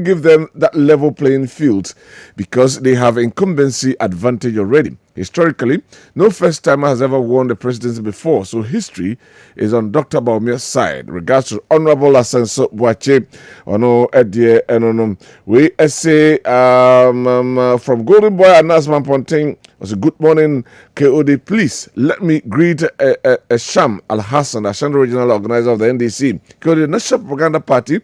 give them that level playing field because they have incumbency advantage already. Historically, no first-timer has ever won the presidency before, so history is on Dr. Baumia's side. Regards to Honorable Asenso Boache, Ono Edie Enonom, we say from Golden Boy and Nasman Ponting. Was a good morning, KOD. Please let me greet Sham Al Hassan, Ashanti Regional Organizer of the NDC. KOD National Propaganda Party.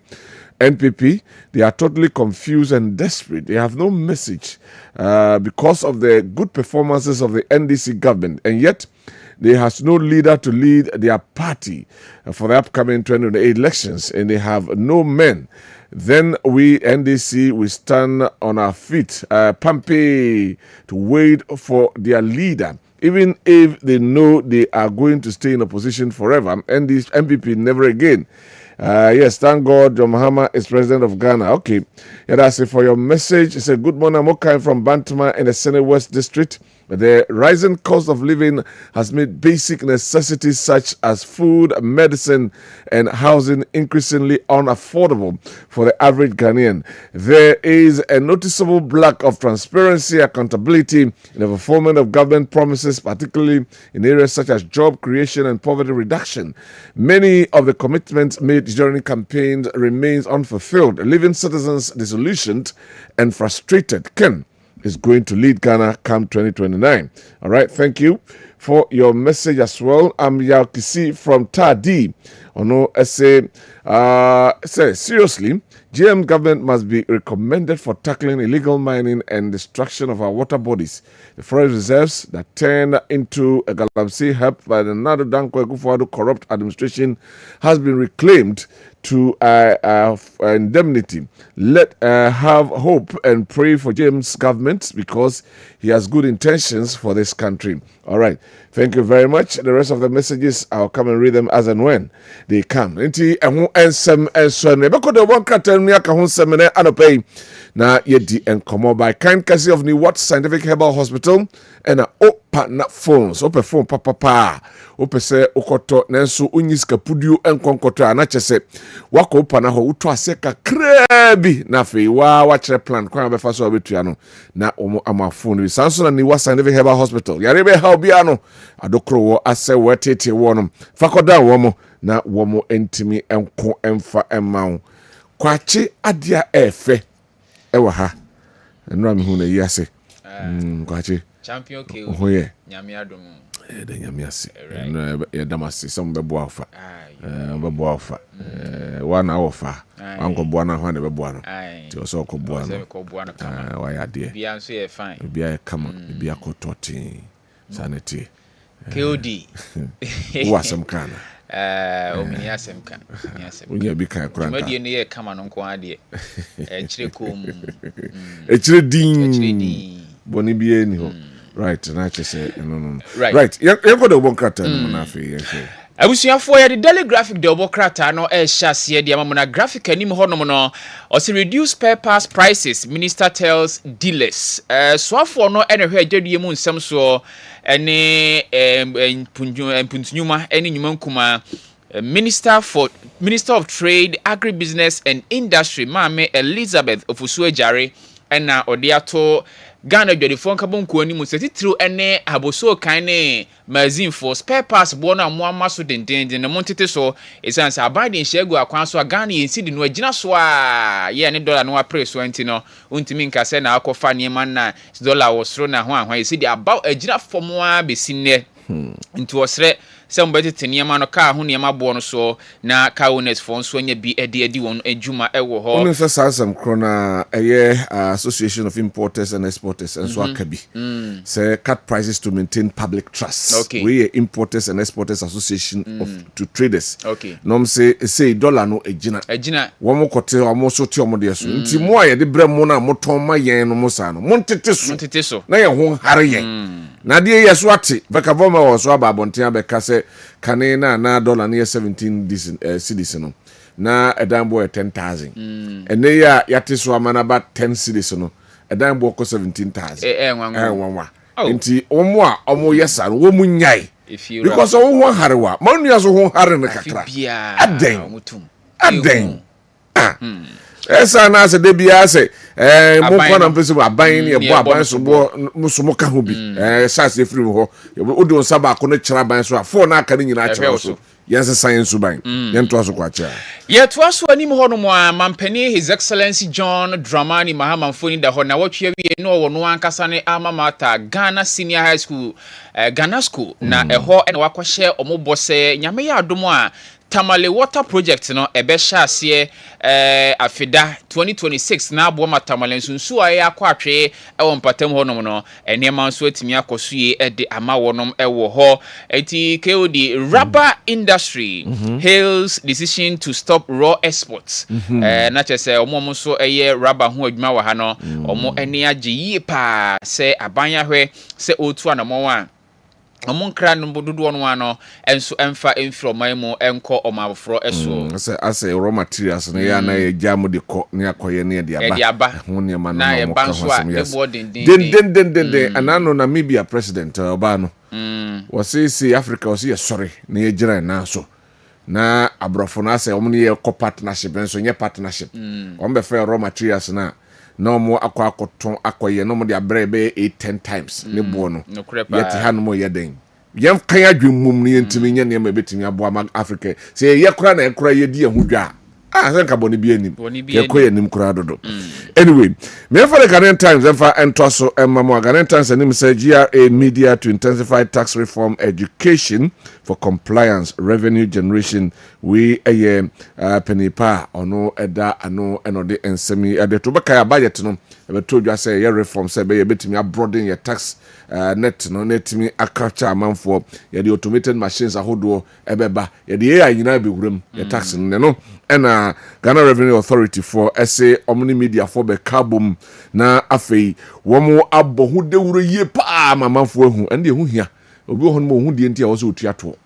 NPP, they are totally confused and desperate. They have no message because of the good performances of the NDC government, and yet they have no leader to lead their party for the upcoming 2028 elections, and they have no men. Then we, NDC, we stand on our feet, pumpy, to wait for their leader. Even if they know they are going to stay in opposition forever, and this MPP never again. Yes, thank God John Mahama is president of Ghana. Okay, yeah, that's it for your message. It's a good morning. I'm okay from Bantama in the Senate West District. The rising cost of living has made basic necessities such as food, medicine, and housing increasingly unaffordable for the average Ghanaian. There is a noticeable lack of transparency, accountability in the fulfillment of government promises, particularly in areas such as job creation and poverty reduction. Many of the commitments made during campaigns remains unfulfilled, leaving citizens disillusioned and frustrated. Ken is going to lead Ghana come 2029. All right, thank you for your message as well. I'm Yaukisi from Tadi. Ono say seriously, GM government must be recommended for tackling illegal mining and destruction of our water bodies. The forest reserves that turned into a Galamsey helped by the Nado Dankwa corrupt administration has been reclaimed to indemnity. Let have hope and pray for James' government because he has good intentions for this country. All right. Thank you very much. The rest of the messages, I'll come and read them as and when they come. Inti ehu ensem ensone. Beko de one carton ni aka hu semene anope na yedi enkomo by Kind Courtesy of New Watt Scientific Herbal Hospital and opa na phones. Ope phone papa. Ope se okoto nenso unyiska pudio enkonkoto anachese. Wako opa na ho uto aseka krebi na fe wa wachere plan kwa befa so abetua no na omo amafone. Sanso na New Watt Scientific Herbal Hospital. Yarebe ha obia no adokro wo ase wetete wo no. Fakoda wo mo na wo mo entimi enko emfa emma kwache adia efe ewa ha enra mi hu na yase kwache champion ke ohoye nyame adom de nyame ase na ye damase some bebo afa bebo afa wana ofa anko boa na hwa ne bebo ano ti o so ko boa no kama wa ya de bia nso ye fine bia kama bia ko toti sanity KOD wasam kana omini asemka ni asemka unya bi kan kura nka ne ye kama no nko ade chire kom chire din boni bi eni ho right na chese no right yanko de bon krata no na afi yake abusuafo ya the daily graphic de obo krata no hyase de amamona graphic anim ho no o se reduce spare parts prices minister tells dealers soafo no enhwe agedue mu nsem so ene puntunyuma ene nyuma nkuma Minister of Trade, Agribusiness and Industry Mame Elizabeth Ofusu Ejare ena odiato Ghana dwedifo nkabonko ani mu setitiro ene aboso kan ne magazine for spare parts bo na mo amaso dendenden ne montete so esansa abade nhegu akwan so Ghana yensi di no agina so a ye ne dollar no apre so anti no untimi nka se na akofa ne man na dollar wo soro na ho ahwan yesi di about agina fomo a besinne nti osre somebody teniema no ka ho niema bo no so na ka owners for so anya bi edi won adwuma ewo ho ono se sasam krona Association of Importers and Exporters and so akabi say cut prices to maintain public trust. Okay. We Importers and Exporters Association to traders. Okay. No say dollar no agina wo mo kote wo mo so ti o mo de so nti mo aye de bre mo na mo ton ma yen no mo sa no mo ntete so na ye ho hare yen na de ye so ate beka voma wo so ababonten abeka se kane na dollar near 17 cedis no na edambo 10,000 ene ya yate so amana ba 10 cedis no edambo ko 17,000 nwanwa nti omo a omo yesa no wo munyai because wo ho harewa manu ya so ho hare ne kakra aden esa na ase de bia se mo kwa na mpese aban ne bo aban so bo muso ka ho bi sase free ho wo de onsa ba ko no kira ban so afo na aka ni nyina kira so yes science ban yento so kwa cha to aso ani mo hono mo mampani His Excellency John Dramani Mahama Mfoni da ho na wotwe wie no wo no ankasa ne amamata Ghana Senior High School Ghana School na eho na wakwahye omobo se nyame ya adomo a Tamale Water Project no ebesha ase afida 2026 na abo Tamale nsunsu aye akwatwe ewo mpatam honom no enema nso atimi akosue de ama wonom ewo ho enti KOD rubber industry hails decision to stop raw exports na chese omo so eye rubber ho adwuma wa ha no omo eni age yie pa se abanya hwe se otu anamo wa omunkra no bododo no ano enso emfa enfroman mu enko omabofro eso ase raw materials ne ya na ye jam de ko ne akoye ne de aba ho ne ma no mo ka ho sem den anano Namibia president oba no wasi Africa wasi sorry ne ye gira na so na abrofo na ase omne ye co partnership enso nye partnership ombe fe raw materials na no mo akoton akoye no mo de abrebe 8-10 times ne bo no yeti hanu mo yeden yem kan adwemmum ne ntimi nya ne ma betimi abo ama Africa se ye kura na ekura ye di ehudwa sen ka boni bi anim ye koye nim kura dodo anyway me for the Ghanaian Times emfa entoso emamo Ghanaian Times anim say GRA media to intensify tax reform education for compliance revenue generation we penipa ono eda ano enode ensemi ede to beka ya budget no ebeto dwa say ye reform say be ye betimi abroaden ye tax net no netimi akacha amanfo ye the automated machines ahodo ebeba ye the AI nyina be wuram ye tax no ena Ghana Revenue Authority for SA Omni Media for be carbon na afei womo abbo hu de wuro ye pa mamanfo hu ende hu hia obi ho no hu de ntia wo so otua to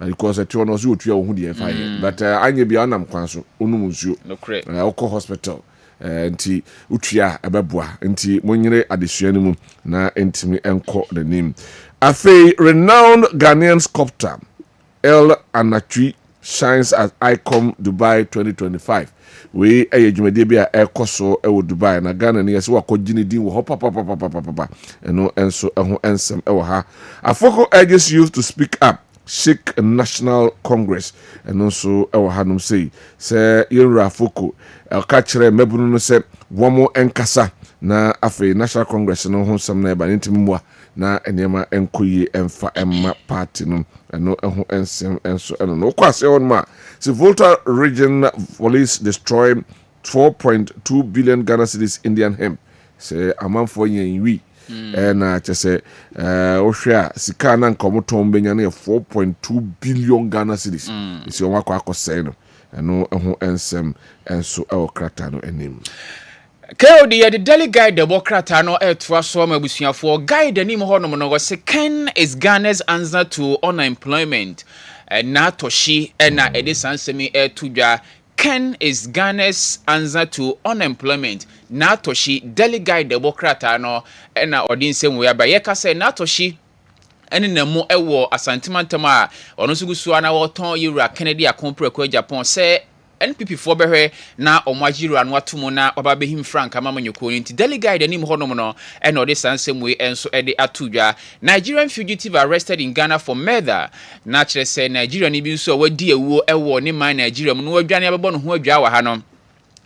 because a two no so otua wo hu de fa but anye bia nam kwan so onum nsuo okọ hospital nti utua ebeboa nti monyere adesua mu na entimi enko the name afei renowned Ghanaian sculptor El Anatwi shines as Icon Dubai 2025 we ejumede bia ekoso ewo Dubai na Ghana ne yesi wakogini din wo papa eno enso eho ensem ewo ha afoko urges youth to speak up Sheikh National Congress eno so ewo hanum sei se yenra afoko ka kire mebunu no se womo enkasa na afei National Congress no ho sam na eba ntimwa na enema enkoyi emfa emma party no eno eho ensem enso eno no kwase on ma se Volta region police destroy 4.2 billion Ghana cedis Indian hemp se amanfo yenwi na chese ohwea sika na nkomoton benya na 4.2 billion Ghana cedis isi on akọ akọsẹ no eno eho ensem enso krata no enim KOD the daily guide Democrat no to so mabusuafo guide anim honom no say Ken is Ghana's answer to unemployment na toshi na edisansemi tudwa Ken is Ghana's answer to unemployment na toshi daily guide Democrat no na odinsem we aba yeka say na toshi ene na mu ewo asantimantama ono sugusu ana woton yura Kennedy akomprekwa Japan say NPP for behwe na omwajiru anu atumu na obabehim frank amamanyoko nti delegate anim honom no e no de sansem we enso e de atudwa Nigerian fugitive arrested in Ghana for murder na kire say Nigeria ni bi nso wadi ewo ewo ne man Nigeria mu no wadwane abebo no ho adwa wa ha no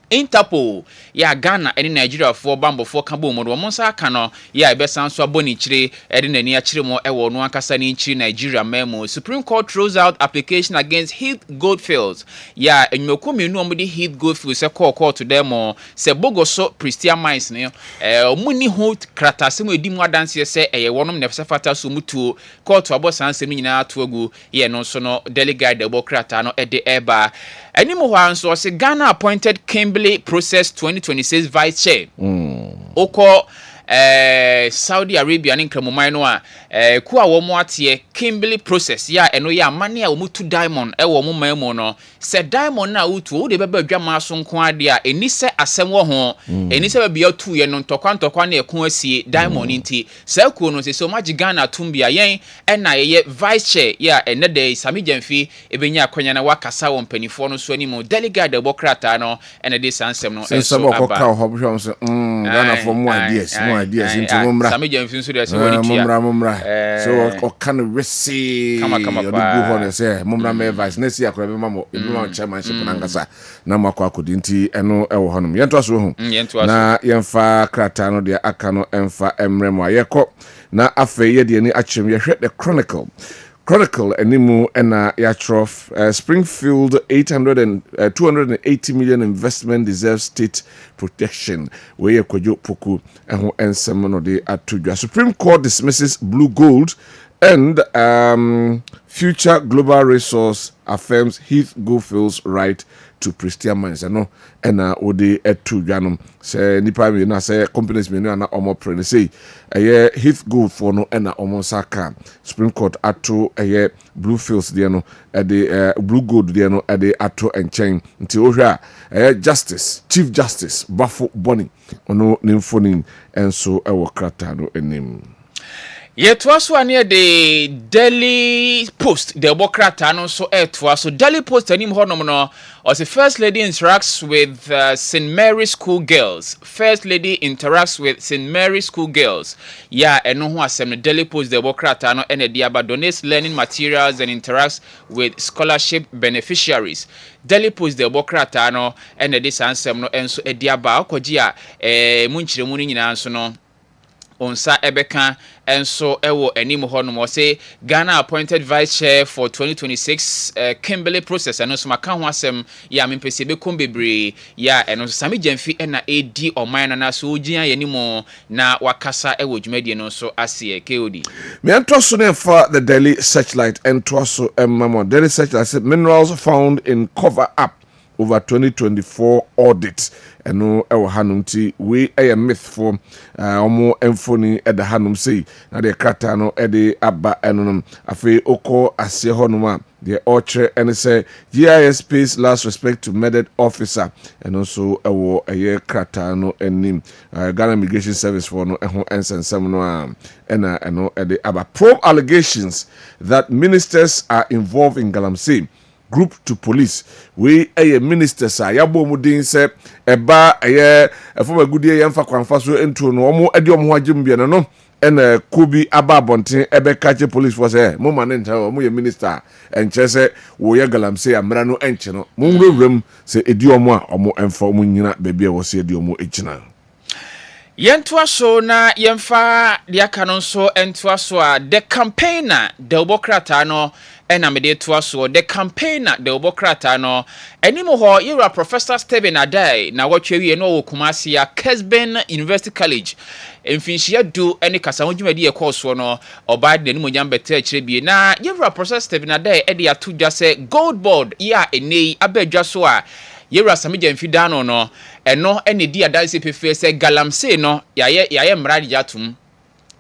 Interpol ya Ghana eni Nigeria for bambo for kabo mo do mo nsa aka no ya ebesan so aboni chire edi nani akire mo ewo no ankasa ni chire Nigeria memo Supreme Court throws out application against Heath Goldfields ya enweko menu omudi Heath Goldfields se court demo se bogoso Pristia Mines ne omuni ho kratase mo edi mu adanse se eye wonom ne fata so mutu court abosan se nyina atoagu ye no so no delegate Democrat no ede eba animo ho anso se Ghana appointed Kimberley Process 2026 Vice Chair. Oko Saudi Arabia ni nkramoman no a ku a wo mo atie Kimberley process ya eno ya amane a wo mutu diamond e wo mo mamu no se diamond na utu wo de beba dwama so nko ade a eni se asem wo ho eni se bia tu ye no ntokwa na ekon asie diamond nti se ku no se so magigana tumbia yen na ye vice chair ya enede Sami Jamfi ebenya akwanya na wakasa wo mpanifo no so ani delegate demokrata no ene de sansem no enso aba Ghana for more ideas into mumra Sami Jamfi so de se wori tia mumra so o kan resi kama go ho say mumra me vice na si akwa be mamo chairmanship na ngasa na makwa akodi nti eno e wo honom yento aso hu na yemfa krata no de aka no emfa emrem ayekọ na afa ye de ni achem ye hwe the Chronicle animu ena yatrof Springfield 280 million investment deserves state protection where kwajo poku eho ensem no de atudwa. Supreme Court dismisses Blue Gold and Future Global Resource affirms Heath Gofield's right to pristine mines. No, ena ode atudwa no se nipa me na se companies me na omo pre say Heath Gold for no ena omo saka Supreme Court ato Bluefields there no Blue Gold there no ato enchen nti ohwa Justice Chief Justice Bafo Boni ono nimfoni enso ewo krata no enim. Yet was one near the Daily Post, the Democrat, and also so Daily Post and him honomono as the First Lady interacts with St. Mary's School girls. First Lady interacts with St. Mary's School girls. Yeah, and no one the Daily Post, the Democrat, and the Diaba donates learning materials and interacts with scholarship beneficiaries. Daily Post, the Democrat, and the Disansem no and so a Diaba, Kojia, Munchire Munin and no. Onsa Ebeka enso ewo enimu hono say Ghana appointed vice chair for 2026 Kimberley process and so maka ho asem ya mempese be kombebre ya eno Sami Jamfi na edi oman na so ogia yanimo na wakasa ewo dwumadi no so ase KOD me antoso na for the Daily Searchlight and toso mamo Daily Searchlight said minerals found in cover up over 2024 audit eno ewo hanum ti we myth for omo emfoni e da hanum sei na de krata no e de aba enonum afi oko ase honum a de oche ene say GIS pays last respect to murdered officer and also ewo krata no enim Ghana Immigration Service for no eho ensensem no a ena eno e de aba probe allegations that ministers are involved in Galamsey group to police we ministers a yabo mudin se eba efoma gudie yemfa kwanfa so entu no omo ade omo hagim bia no ena kubi aba bonten ebe kache police for say mo man nta omo ye minister enche se wo ye Galamsey amra no enche no mo nwuram se edi omo a omo emfa omo nyina bebia wo se edi omo ejina Yentua so na yemfa diaka no so entua so a the campaigner the Obokrata no ena mede toa so the campaigner the Obokrata no enimo ho yira Professor Stephen Adai na wotwe no Kumasi ya Kessben University College emfinhia du ene kasa hodwumadi e course no oba de nimo nyambete akire bie na yira Professor Stephen Adai e de atudwa se gold board ya enei abadwa so a yira Sami Jamfi dano no eno ene di adanse pefe se Galamsey no yaye mradi jatum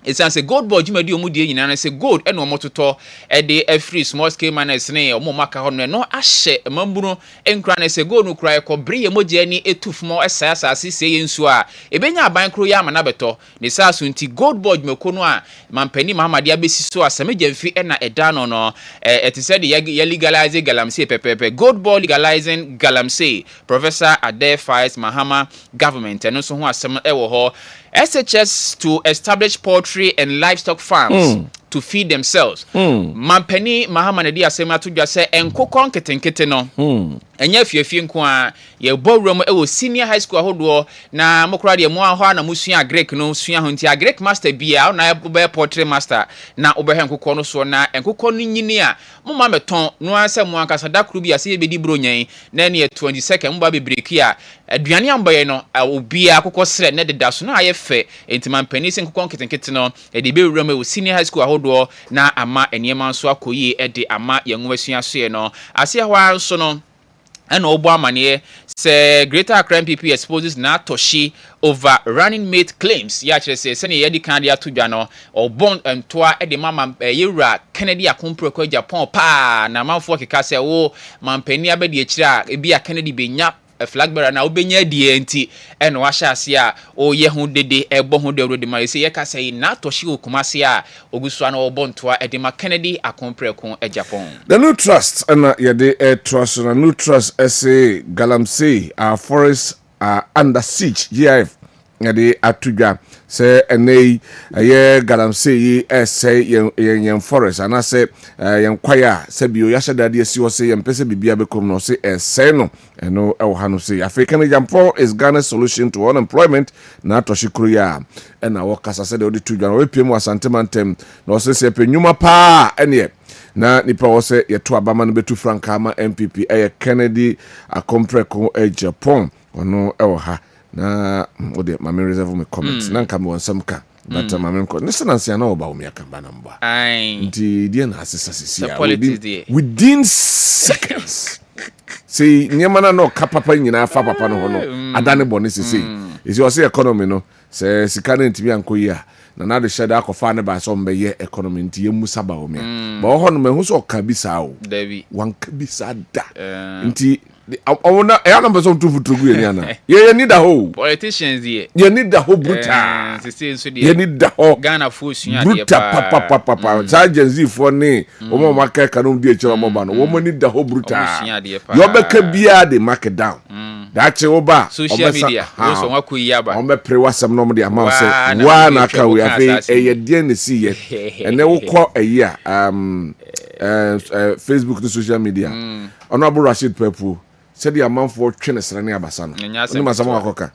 esan se gold board jumadi omudie nyina na se gold eno omototo e de free small scale miners ne omomaka ho no ahye mambuno enkra na se gold no kura e kobre ye moje ni etufmo esasa asise yensu a ebenya aban kro ya amana beto ne sa so nti gold board mekono a mampani Mahamadi abesi so Sami Jamfi na edano no it said ye legalize Galamsey pepepe gold board legalizing Galamsey Professor Ade Faiz Mahama government eno so ho asem ewo ho SHS to establish poultry and livestock farms to feed themselves. Mampeni Mahamadi asema tudwa se enkokon ketenkete no. Enya fiefie nko a ye bowrum e senior high school ahodo na mokra de mo ahwa na musua Greek no sua ho nti Greek master bia na be poultry master na obehe nkokon no so na enkokon no nyini a moma meton no ansa mo ankasa dakru bia se bedi bronyan na ne 22nd mba bebreki a aduane ambaye no obia akokɔ sre ne deda so na aye fe enti mampani se nkokon ketenkete no e de be wrum e senior high school ahodo na ama eniema nso akoyi e de ama yenwo asua so ye no ase ahwa nso no and obo amane say Greater Accra MPP exposes na toshi over running mate claims. Ya chere say sene ye di kan dia to dwa no obon ntoa e de mama yewura Kennedy akompro kwa Japan pa na manfo keka say wo mampani abedi akira e bia Kennedy benya a flag bearer na obenya die nti eno ahya ase a o ye ho dede ebo ho de rodi ma say ye ka say na toshi okumase a ogusu na obontoa e de ma Kennedy akompreko e Japan. The new trust and the trust and new trust SA Galamsey our forests are under siege GIF the atuga say ene ye Galamsey say yen forest and I say yen kwaya say bio ya shadade si o say yen pese bibia bekom no say say no eno e wo hanu say African Jampo is Ghana's solution to unemployment na toshikuru ya na wo kasa say de oditudwa no we piem asantemantem no say penyuma pa ene na nipa wo say yeto abama no betu franka ama MPP Kennedy akompreko Japan ono e wo ha na ode mama reserve me comment na nka me wonsam ka but mama nko nisa na sia na oba o me aka ba na mba nti die na asesa sisia within seconds say nyema na no ka papa nyina fa papa no ho no adane bone sisi isi o say economy no say sika na ntimi ankoyi a na de sheda akofa ne ba so mbe ye economy nti yemu saba o me ba ho no me hu so ka bisa o David wan ka bisa da nti ona e ana person tu futugu ye ana ye need a ho politicians ye need the whole brutal ye need the whole Ghana force nya de pa sergeant for ne o mo maka ka no di e chero mo ba no wo mo need the whole brutal yo be ka bia de mark down that che oba social media wo so wako yi aba o me pre wasam no mo de ama say wa na ka we afi e ye de ne si ye ene wo kọ eyi a Facebook to social media Honorable Rashid Pepu said the amount for Chenesra ne abasa no ni masama akoka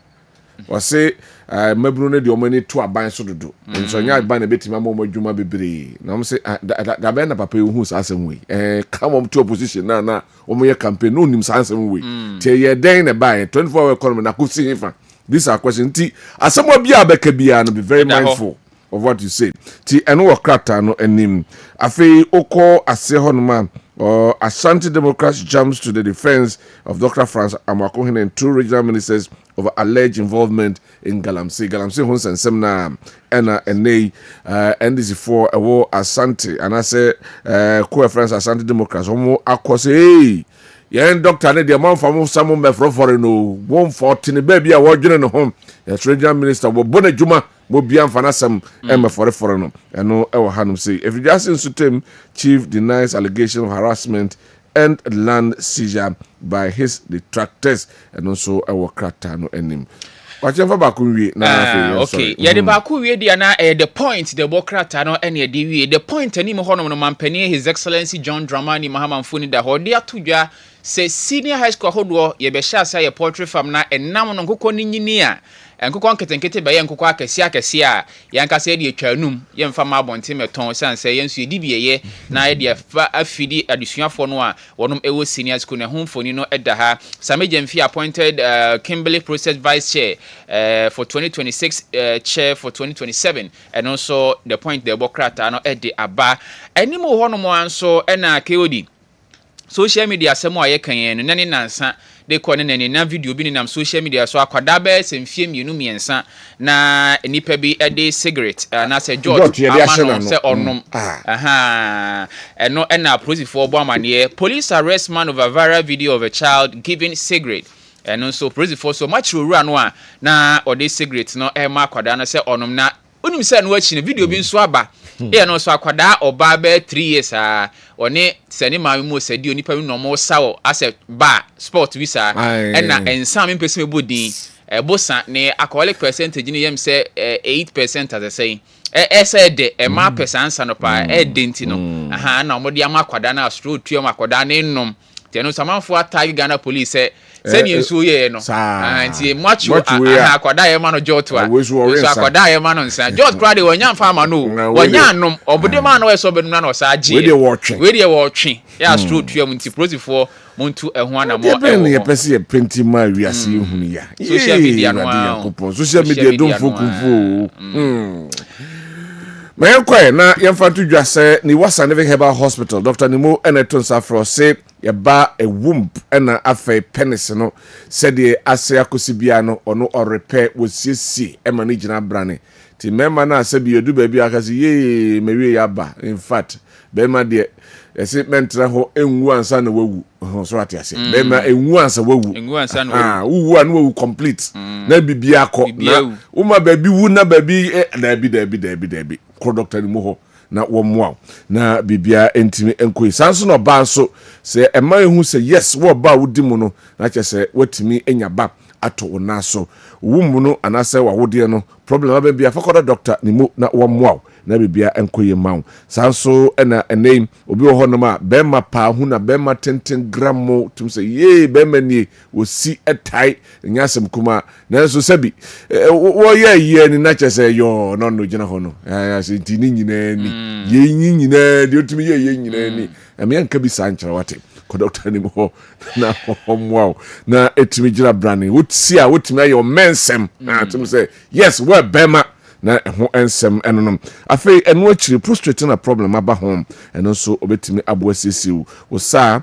o say mabru ne de o mani to aban so dodo nso nya aban na betima mo adwuma bebre na mo say da be na papa hu asem we come on to opposition na o mo ye campaign no nim asem we tie ye den na buy 24-hour economy na ko si hifa this are question ti asem obi abeka bia no be very mindful of what you say ti eno wo krata no anim afei okọ ase honoma Ashanti Democrats jumps to the defense of Dr. France Amakohene and 2 regional ministers over alleged involvement in Galamsey. Galamsey Hons and Semna Ena Ene NDC for a war Ashanti and I say co-friends Ashanti Democrats homo akose hey yen doctor ne de man fam some me for no 140 baby a wodwene no home the regional minister wo bona djuma mo bia mfana sam em for no eno e wo hanum say if you just insutem chief denies allegation of harassment and land seizure by his detractors and also e wo krata no enim Wachemfa bakuwie na okay ya de bakuwie dia na the point the bokrata no ene de wie the point ani mo hono no mampani his excellency John Dramani Mahama Mfuni da ho de atodwa se senior high school hodo ye be sha say poultry farm na enam no nkokọ ni nyini a nkokọ nketenkete be ye nkokọ akese a yanka se de atwanum ye mfa ma abonte meton san se ye nsu edibie ye na ye de fa afidi adusuafo no a wonom ewo senior school na homfoni no eda ha Sameje Mfi appointed Kimberley Process Vice Chair for 2026 chair for 2027 and also the point the bokrata no ede aba animo hono mo anso na KOD social media semo aye kan yen no ne nansa de ko ne na video bi ni nam social media so akwada ba semfie mienu miensa na nipa bi ede cigarette na se George amano se onom eno na police for bo amane police arrest man over viral video of a child giving cigarette and also police for so much rura no a na ode cigarette no e ma akwada no se onom na onim se no achi ne video bi nso aba e no so akwada oba be 3 years one sani maami mo sedi onipa mi no mo sawo ase ba sport visa na ensam mi pese mebodin bosa ne alcoholic percentage ni yem se 8% as I say ese de ma percent no pa denti no na mo de amakwada na astro tuo makwada ne nnom te no samanfo atag Ghana police seni nso ye no anti macho akwada ye ma no George wa so akwada ye ma no nsa George krade wonya mfa ma no wonya nnom obode ma no we so bedum na no sa agi we dey watching ya astro tuo munti prozifo muntu eho ana mo e pese ye penti ma wiase ehunu ya social media no social media don fokufu Maakye na yemfa to dwa se ni wasa ne Herbal Hospital Dr. Nimo Eneton Safro say yeba a womb na afei penis no said the ase akosibia no ono or repair was sisi e mani gina brane ti mema na se bi edu ba bi akasi ye mewie yaba in fact be ma de ese mentra ho enwu ansa na wawu so ati ase be ma enwu ansa wawu enwu ansa na wawu anu wawu complete na bibia akọ na uma ba bi wu na ba bi da bi ko Dr. Nimo ho na womwa na bibia entimi enkoi sanso no ba so se ema ehu se yes wo ba wudi mu no na che se watimi enya ba ato ona so wummu no anase wa wode no problem aba bia fakoda Dr. Nimo na womwa na bibia enkoi mawo sanso na name obi wo hono ma be ma pa hu na be ma 10 gram tum se ye be ma ni osi etai nyasem kuma na so sabi wo ye ni na che se yo no gina hono ya se ntini nyina ni ye nyina de otumi ye nyina ni ame anka bi sanchara wate ko Dr. Nimo na homwa na etumi gira brani wotsi a wotumi ayo mensem na tum se yes we bema na ho ensem enonom afei eno akiri prostrate na problem aba home eno so obetimi abo asisiu wo sa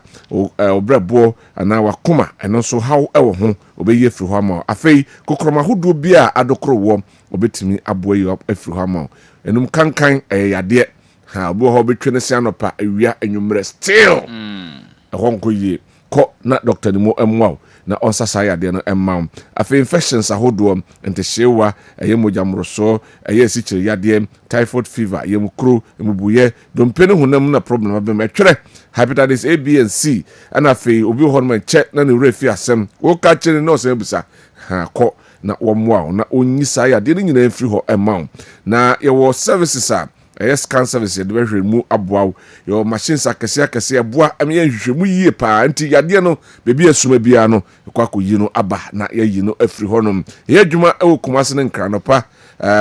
obrebo ana wakoma eno so how ewo ho obeye firi ho ama afei kokroma hodo bia adokoro wo obetimi abo yi afiri ho ama enum kankan yade ha obo ho betwene se anopa awia enwumre still ehonko yi ko na Dr. Nimo emwa na onsasa yade no emma afi infections ahodo entehyewa eyemojamroso eyesichire yade typhoid fever yemkro emubuye dompene hunam na problem abem etwere hepatitis A, B and C and afi obi hormone che na ne refi asem wo ka kire no se busa ha ko na womwa na onyisa yade ni nyina mfiri ho emma na yewo services a yes cancer service de behwe mu aboaw yo machines akese aboa am ye hwehwemu yie pa anti yade no bebi asuma bia no kwakoyi no aba na yayi no afiri honom ye adwuma ewo kumase ne nkra no pa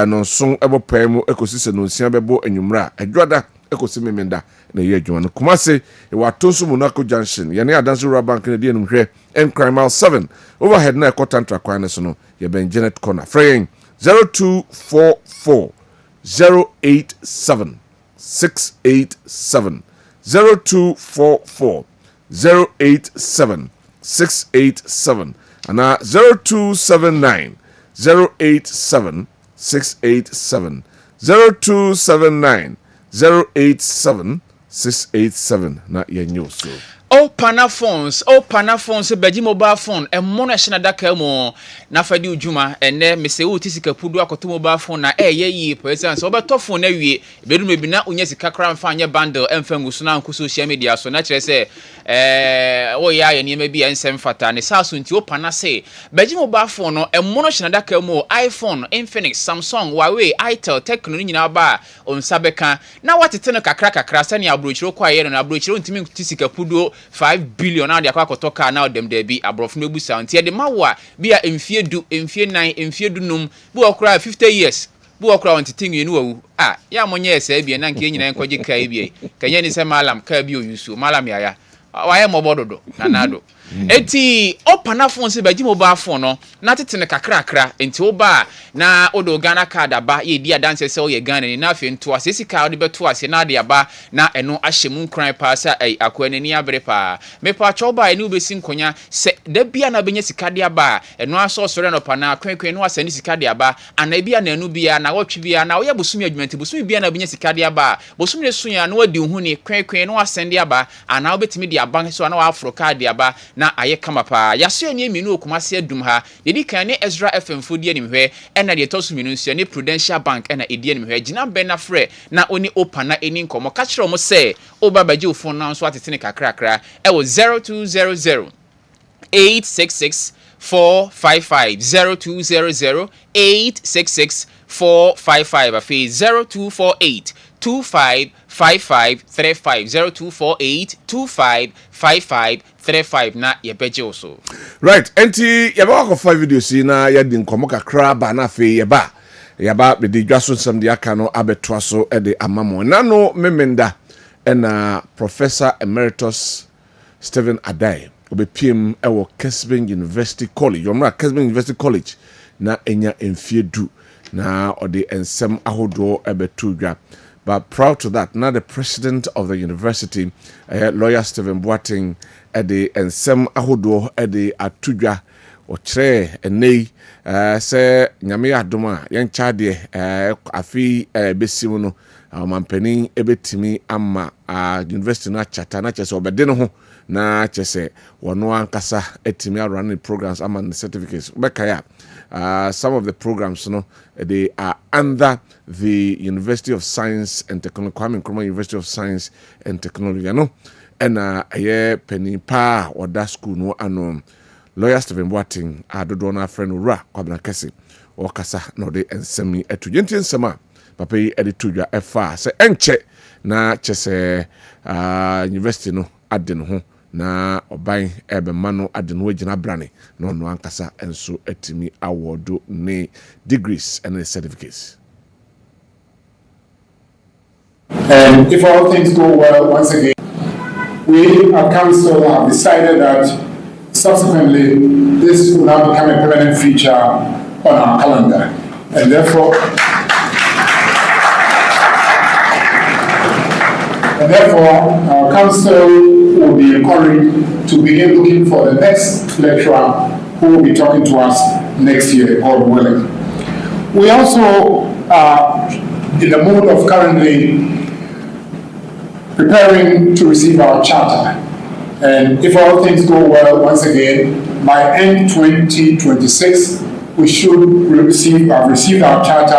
no son ebopai mu ekosise no nsia bebo anwumra adwada ekosimemenda na ye adwuma no kumase e watonso mu nako junction ye ne adanso rural bank ne de enum hwe nkra mile 7 overhead na ekotantra kwan ne so no ye ben Janet corner fraying 0244 087 687 0244 087 687 and 0279 087 687 0279 087 687 na yenyo so O pana phones beji mobile phone emmo na hye daka mu na fadi ujuma ene mese wo tisika pudu akoto mobile phone na ye person so obeto phone na wie bedu mebi na onya sika kra mfa anye bundle emfa nguso na nko social media so na kire se wo ya ye niam bi ensem fata ne saso nti o pana se beji mobile phone no emmo no hye daka mu iPhone, Infinix, Samsung, Huawei, Itel, Tecno nyina ba onsabeka na watete no kakra sane abrochiro kwa ye no na abrochiro ntimi tisika pudu 5 billion na de akwakoto ka na dem de bi abrofo no busa nti de mawa bia emfie du emfie 9 emfie du num bu okra 50 years bu okra wantiting yenu wawu ya monye ese bia na nke nyina enkoje ka bia kanye ni se malam ka bia oyusu malam ya waye mobododo na nado eti opana phone se baji mobile phone no na tete ne kakra enti oba na odo Ghana card aba ye dia dance se o ye Ghana ni na afi nto asesi card beto ase na de aba na eno ahyemu nkran pa sa akwanani abere pa me pa choba eni ubesi nkonya se da bia na benya sika de aba eno aso sore no pa na kwenkwen no asani sika de aba ana bia na enu bia na wotwe bia na oye bosumi adwumenti bosumi bia na benya sika de aba bosumi ne sunya na wadi hu ni kwenkwen no asende aba ana obetimi de aba so na wa afro card de aba na aye kama pa yaso eni minu okumase adum ha dedi kan ne Ezra FM fodi ani hwe ena de tosu minu nsia ne Prudential Bank ena edi ani hwe gina ben na frɛ na oni open na eni nkomo ka kyerɛ mo sɛ obabaji ofon na so atete ne kakra e wo 0200 866 455 0200 866 455 afi 0248 255535 0248 255535 na yebeje oso right enti yaba ko 5 videos na yadi nkomo kakra ba na afi yaba be di dwaso sam de aka no abeto so e de amamo na no memenda na Professor Emeritus Stephen Adai obepiem ewo Kessben University College yomra Kessben University College na enya emfie du na ode ensem ahodo ebeto dwa But proud to that, now the president of the university, lawyer Stephen Boateng, and some ahodo atudwa ochre enei se nyame adoma yen chade afi besimu no mampani ebetimi ama university na chata na chese obede no ho na chese wono ankasa etimi run programs ama certificates bekaya. Some of the programs, they are under the University of Science and Technology, Kwabena University of Science and Technology, and penny pa or that school no ano lawyer Stephen Boateng do na friend Ura Kwabena Kessben or kasa no de ensemi etu yenti ensema papa yi editudwa efa se enche na chese university no ade no ho na oban ebemano ade no agina brane no no ankasa enso etimi award ne degrees and certificates. And if all things go well, once again, we at Council have decided that subsequently this will now become a permanent feature on our calendar. And therefore, our Council will be encouraged to begin looking for the next lecturer who will be talking to us next year, God willing. We also are in the mood of currently preparing to receive our charter. And if all things go well, once again, by end 2026, we should have received our charter,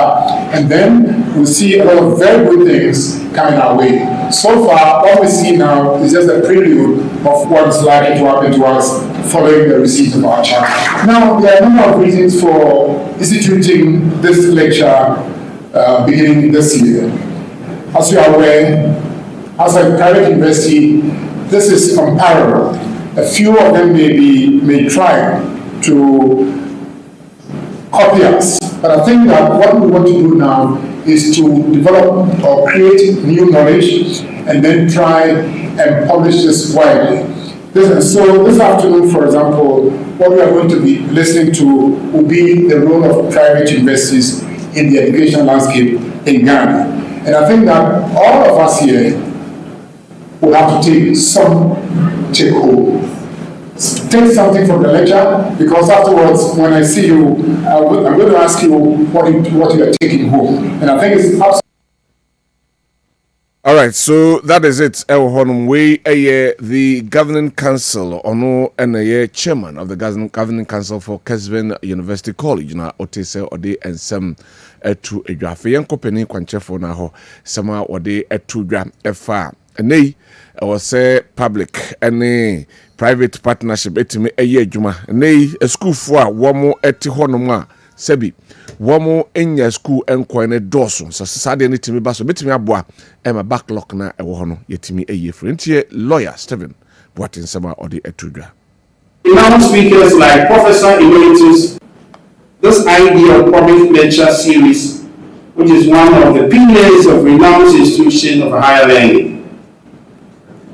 and then we'll see a lot of very good things coming our way. So far, what we see now is just a prelude of what's likely to happen to us following the receipt of our charter. Now, there are a number of reasons for instituting this lecture beginning this year. As you are aware, as a private university, this is unparalleled. A few of them may try to copy us, but I think that what we want to do now is to develop or create new knowledge and then try and publish this widely. So this afternoon, for example, what we are going to be listening to will be the role of private universities in the education landscape in Ghana. And I think that all of us here will have to take some take home. Take something from the lecture, because afterwards, when I see you, I'm going to ask you what you are taking home. And I think it's absolutely. All right, so that is it. The governing council, and chairman of the governing council for Kessben University College, Otese Ode and some to a Jafian company, Quanchefo Naho, Sama Ode to Gram FA. And they say public and private partnership etime eye adwuma nei a school for womo eti honoma sebi womo enya school enko ne doso so sade ne timi baso betimi aboa e ma backlog na e wo hono yetimi eye frentie lawyer Stephen Boateng sama odi etudwa. Renowned speakers like Professor Emeritus, this idea of public lecture series, which is one of the pillars of renowned institutions of higher learning.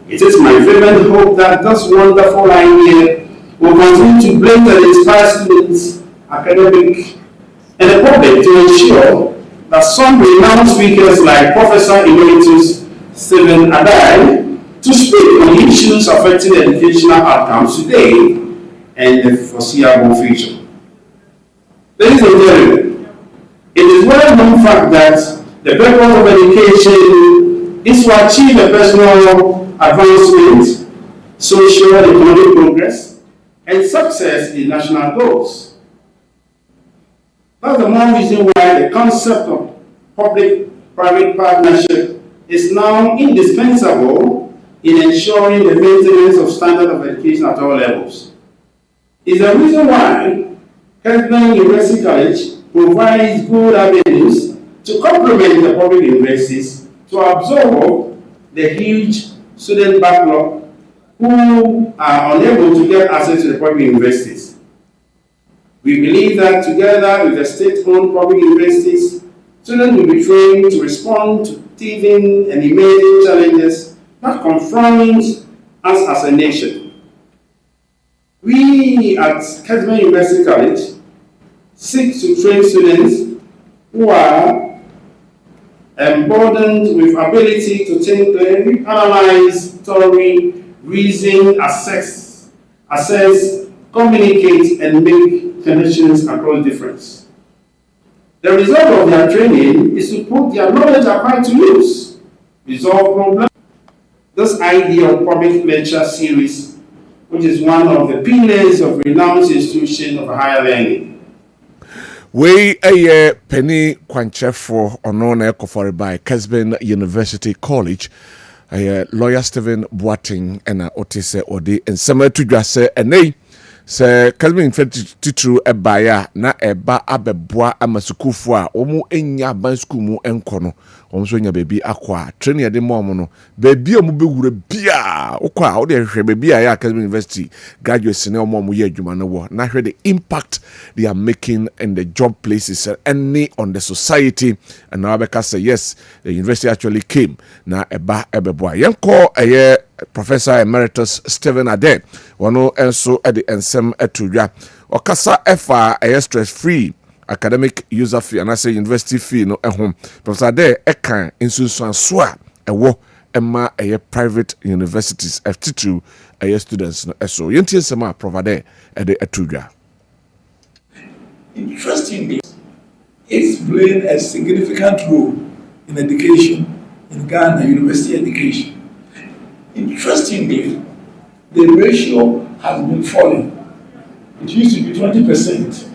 It is my fervent hope that this wonderful idea will continue to blend and inspire students, academic, and the public to ensure that some renowned speakers like Professor Emeritus Stephen Adai to speak on issues affecting educational outcomes today and the foreseeable future. Ladies and gentlemen, it is well known fact that the purpose of education is to achieve a personal advancement, social and economic progress, and success in national goals. That's the more reason why the concept of public-private partnership is now indispensable in ensuring the maintenance of standard of education at all levels. It's the reason why Kessben University College provides good avenues to complement the public universities to absorb the huge student backlog who are unable to get access to the public universities. We believe that together with the state-owned public universities, students will be trained to respond to teething and emerging challenges that confront us as a nation. We at Kessben University College seek to train students who are emboldened with ability to think clearly, analyze, thoroughly, reason, assess, communicate, and make connections across difference. The result of their training is to put their knowledge applied to use, resolve problems. This idea of public lecture series, which is one of the pillars of renowned institution of higher learning. We a penny Kwanchefo ono na ekofori by Kessben University College. Lawyer Stephen Boating and Otise Odi and Summer to just say Sir Kessben 93 ebaya na eba abeboa amasukufo omu enya ban school mu enkono omso nya baby akwa training de mom no baby omu bewure bia okwa o de hwe baby ya Kessben University graduates ne omu ye adwuma no wo na hwe the impact they are making in the job places and on the society, and now because say yes, the university actually came na eba ebeboa yenko Professor Emeritus Stephen Ade wano enso edi ensem etudwa okasa efa stress free academic user fee and I say university fee no ehom Professor Ade ekan insunsuan so a ewo emma private universities FT2 students no eso yenti ensema Prof Ade edi etudwa. Interestingly, it's playing a significant role in education in Ghana, university education. Interestingly, the ratio has been falling. It used to be 20%,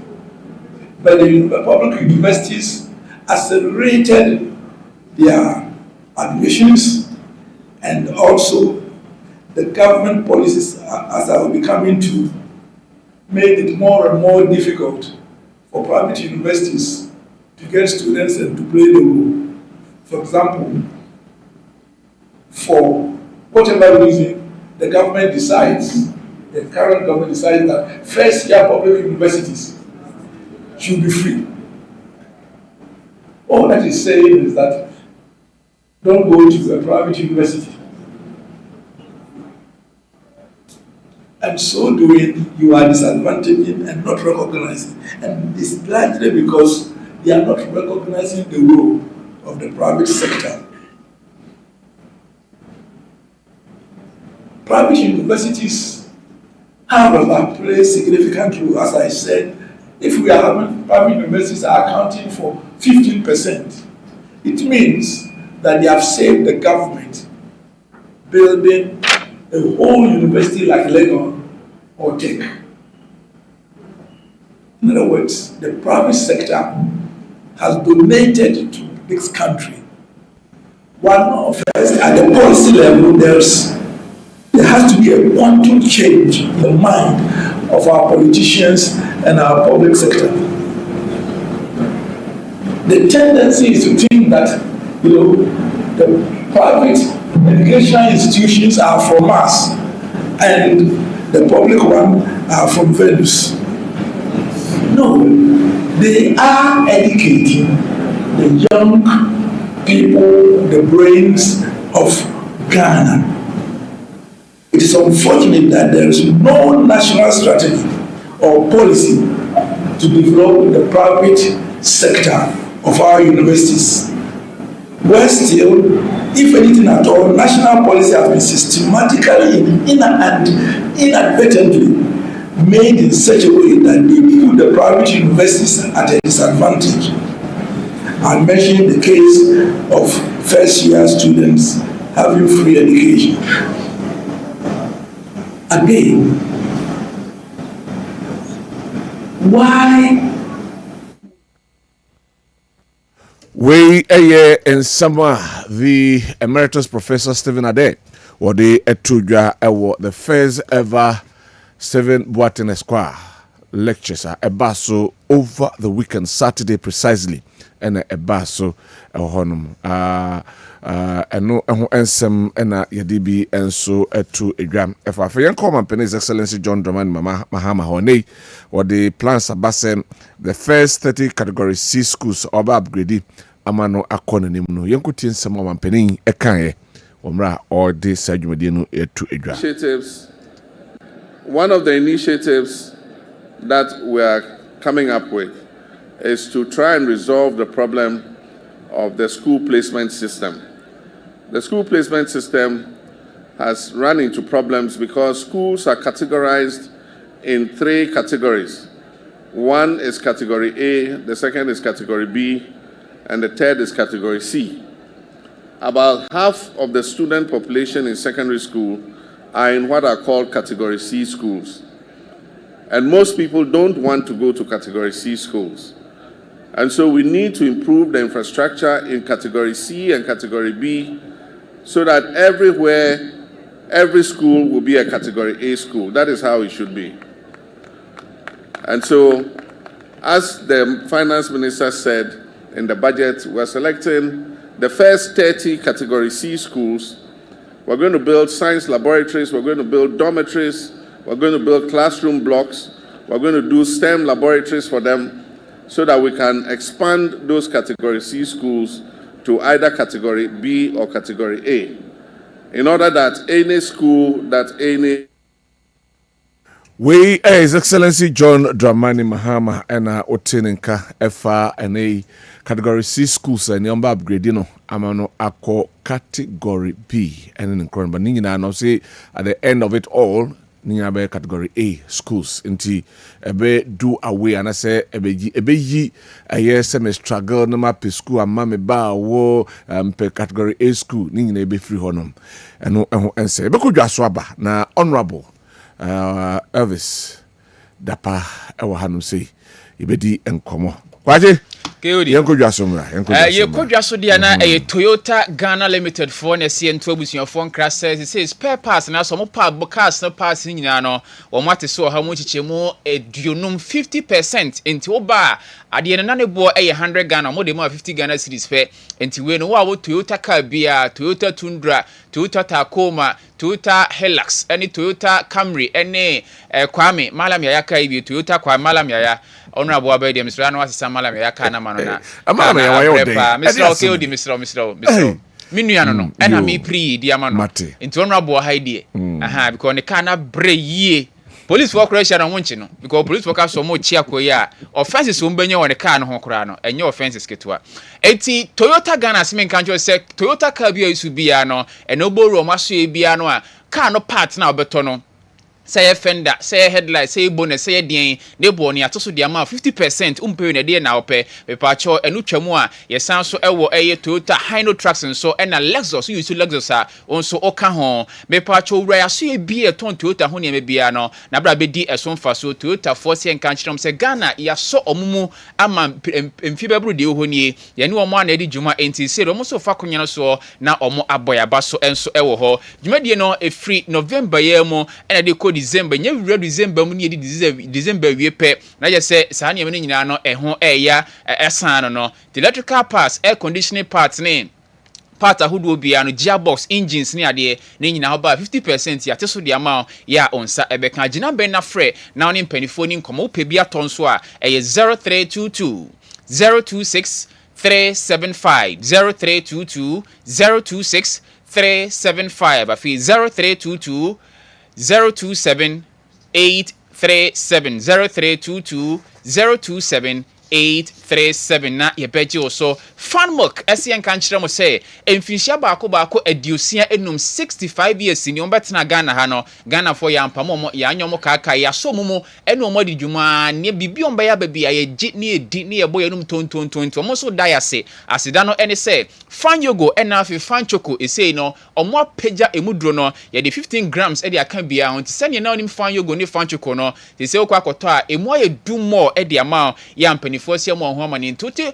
but the public universities accelerated their admissions, and also the government policies, as I will be coming to, made it more and more difficult for private universities to get students and to play the role. For example, for whatever reason, the government decides, the current government decides that first-year public universities should be free. All that is saying is that don't go to a private university. And so doing, you are disadvantaging and not recognizing. And it's largely because they are not recognizing the role of the private sector. Private universities, however, play a significant role. As I said, if we are having private universities are accounting for 15%, it means that they have saved the government building a whole university like Legon or Tech. In other words, the private sector has donated to this country. One of us, at the policy level, there has to be a quantum change in the mind of our politicians and our public sector. The tendency is to think that, the private educational institutions are from Mars and the public one are from Venus. No, they are educating the young people, the brains of Ghana. It is unfortunate that there is no national strategy or policy to develop the private sector of our universities. Where still, if anything at all, national policy has been systematically and inadvertently made in such a way that they put the private universities at a disadvantage. I mentioned the case of first-year students having free education. Again, why? We in summer the Emeritus Professor Stephen Ade or the etudwa the first ever Stephen Boating Esquire lectures a basso over the weekend, Saturday precisely, and a basso honum and no ensem and yadibi and so to a gram. If I feel common His Excellency John Drummond Mahama Hone or the plans abasen the first 30 category C schools oba upgrade amano akononim no yenkutin some of penny a kanye omra or this sajumedino to a gram. Initiatives. One of the initiatives that we are coming up with is to try and resolve the problem of the school placement system. The school placement system has run into problems because schools are categorized in 3 categories. One is category A, the second is category B, and the third is category C. About half of the student population in secondary school are in what are called category C schools. And most people don't want to go to category C schools. And so we need to improve the infrastructure in category C and category B so that everywhere, every school will be a category A school. That is how it should be. And so, as the finance minister said in the budget, we're selecting the first 30 category C schools. We're going to build science laboratories, we're going to build dormitories, we're going to build classroom blocks, we're going to do STEM laboratories for them so that we can expand those category C schools to either category B or category A, in order that any school, that any... We, His Excellency John Dramani Mahama and Otinenka FA and A category C schools and number upgrading amano ako category B and in Korean. But Nina no say at the end of it all, Nina be category A schools inti ebe do away and I say ebe yi a year semi struggle no ma pe school and mame ba wo pe category A school Nina ebe free honum and say ebe kodwa so aba na honorable Elvis Dapa ewa hanum say ibedi enkomo kwaje yenko dwaso dia na Toyota Ghana Limited for na sie nto abusuafo nkra say spare parts na so mo pa cars na parts nyina no wo mate so ha mo chichemu edunum 50% enti oba ade na ne bo 100 Ghana mo de mo 50 Ghana cedis fe enti we no wa Toyota car bia Toyota Tundra, Toyota Tacoma, Toyota Hilux, any Toyota Camry, any Kwame Malam Yaya kai bi Toyota Kwame Malam Yaya honorable abedi Mr. Anwa Sisa Malam Yaya kana mano na Malam Yaya wa dey Mr. Okedi Mr. Minu ano no na me pri di amano nti honorable ha die aha because ne kana bre yie police for correction on wonchi no because police for so mo chia koya offenses wo mbanye won car no ho kora no enye offenses ketwa enti Toyota Ghana simen kanjo se Toyota car bia isu bia no enoboru o maso e bia no a car no part na obeto no say fender say headlight say bonnet say den ne bo ne atoso de ama 50% umpe ne de na ope pepa cho enu twamu a yesan so ewo eye Toyota Hino trucks nso na Lexus use Lexus a onso oka ho pepa cho wura ya so e bia ton Toyota ho ne me bia no na bra be di eso mfa so Toyota Force en kan chirom se Ghana ya so omumu ama mfi bebru de ho nie ye ne omo na edi juma enti se omo so fa konya no so na omo aboya ba so enso ewo ho juma die no e free November ye mo na de December nya wura December mu ne December wie pe na je se sa ne me nyina no eho eya esan no the electrical parts air conditioning parts ne part ahudu bia no gearbox engines ne ade ne nyina ho ba 50% ya teso de ama ya onsa ebeka gina ben na frɛ na ne mpanifo ni nkomo pe bia ton so a 0322 026 375 0322 026 375 afi 0322 027 837 0322 027 837 na yebeji oso fanmok esien kan kire mo say emfinhia baako adiosia enum 65 years ni ombetena Ghana ha no Ghana for ya mpamo ya anyomo kaka ya so mumu ene omo di dwuma ne bibi omba ya baby ya gi ne edi ne yebo enum tontonton omo so diase asida no ene say fan yogo ena afi fan choco esei no omo peja emudro no ye de 15 grams e de aka bia on tisane na onim fan yogo ne fan choco no te say okwa akoto a emu aye do more e de ama ya mpanifoɔ mo ho amane ntuti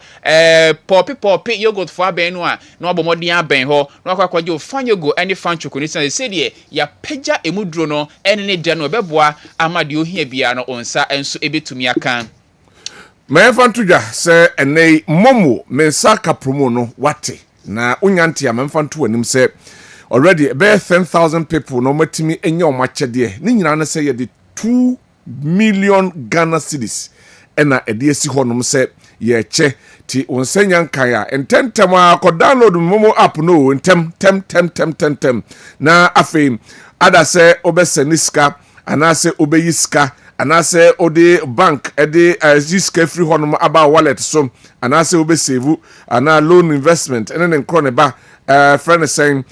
popi yogurt for aben no a na obomodin aben ho na akwaje o fan yogo any fan chocolate say de ya pagya emuduro no ene ne de no beboa amade ohia bia no onsa enso ebetumi aka me fan tudwa se ene momo mensa kapromo no wate na unyante am fan to anim se already about 10,000 people no matimi enye omachede ni nyina na se ye de 2 million Ghana cedis ena ediesi honom se ye che ti onsenya nkaya ententem a download momo app no tem na afi ada se obeseniska ana se obeyiska anase ode bank ede ziska free honom aba wallet so anase obe save ana loan investment ene ne nkro ne ba friend is saying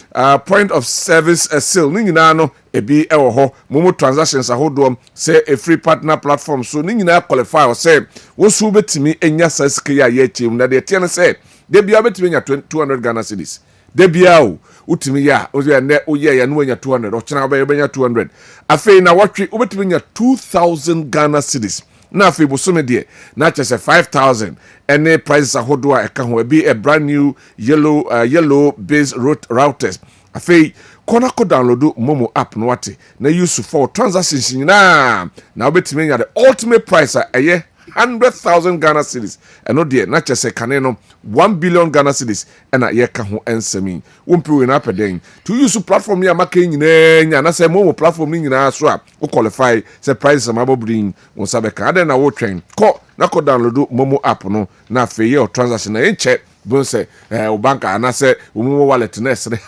point of service sale ni nyina no ebi ewo ho momo transactions ahodo say a free partner platform so ni nyina qualify or say wo so betimi enya saske ya ye chim na de tie say de bia betimi nya 200 Ghana cedis de bia o utimi ya o ye ne o ye ya no nya 200 o chena ba ye nya 200 afei na watwe o betimi nya 2000 Ghana cedis na afei bosome de na chese 5000 any prices ahodo a eka ho ebi a brand new yellow base routers afei kona ko download Momo app no wate na use for transactions na obetimi nya the ultimate price a 100,000 Ghana cedis eno de na chese kane no 1 billion Ghana cedis ena ye ka ho ensami wompi we na peden to use platform ya maka nyina nya na say Momo platform ni nyina so a o qualify say price am abobrin won sabeka ade na wo twen ko na ko download Momo app no na fe ye transaction na enche bon say o banka na say Momo wallet na esre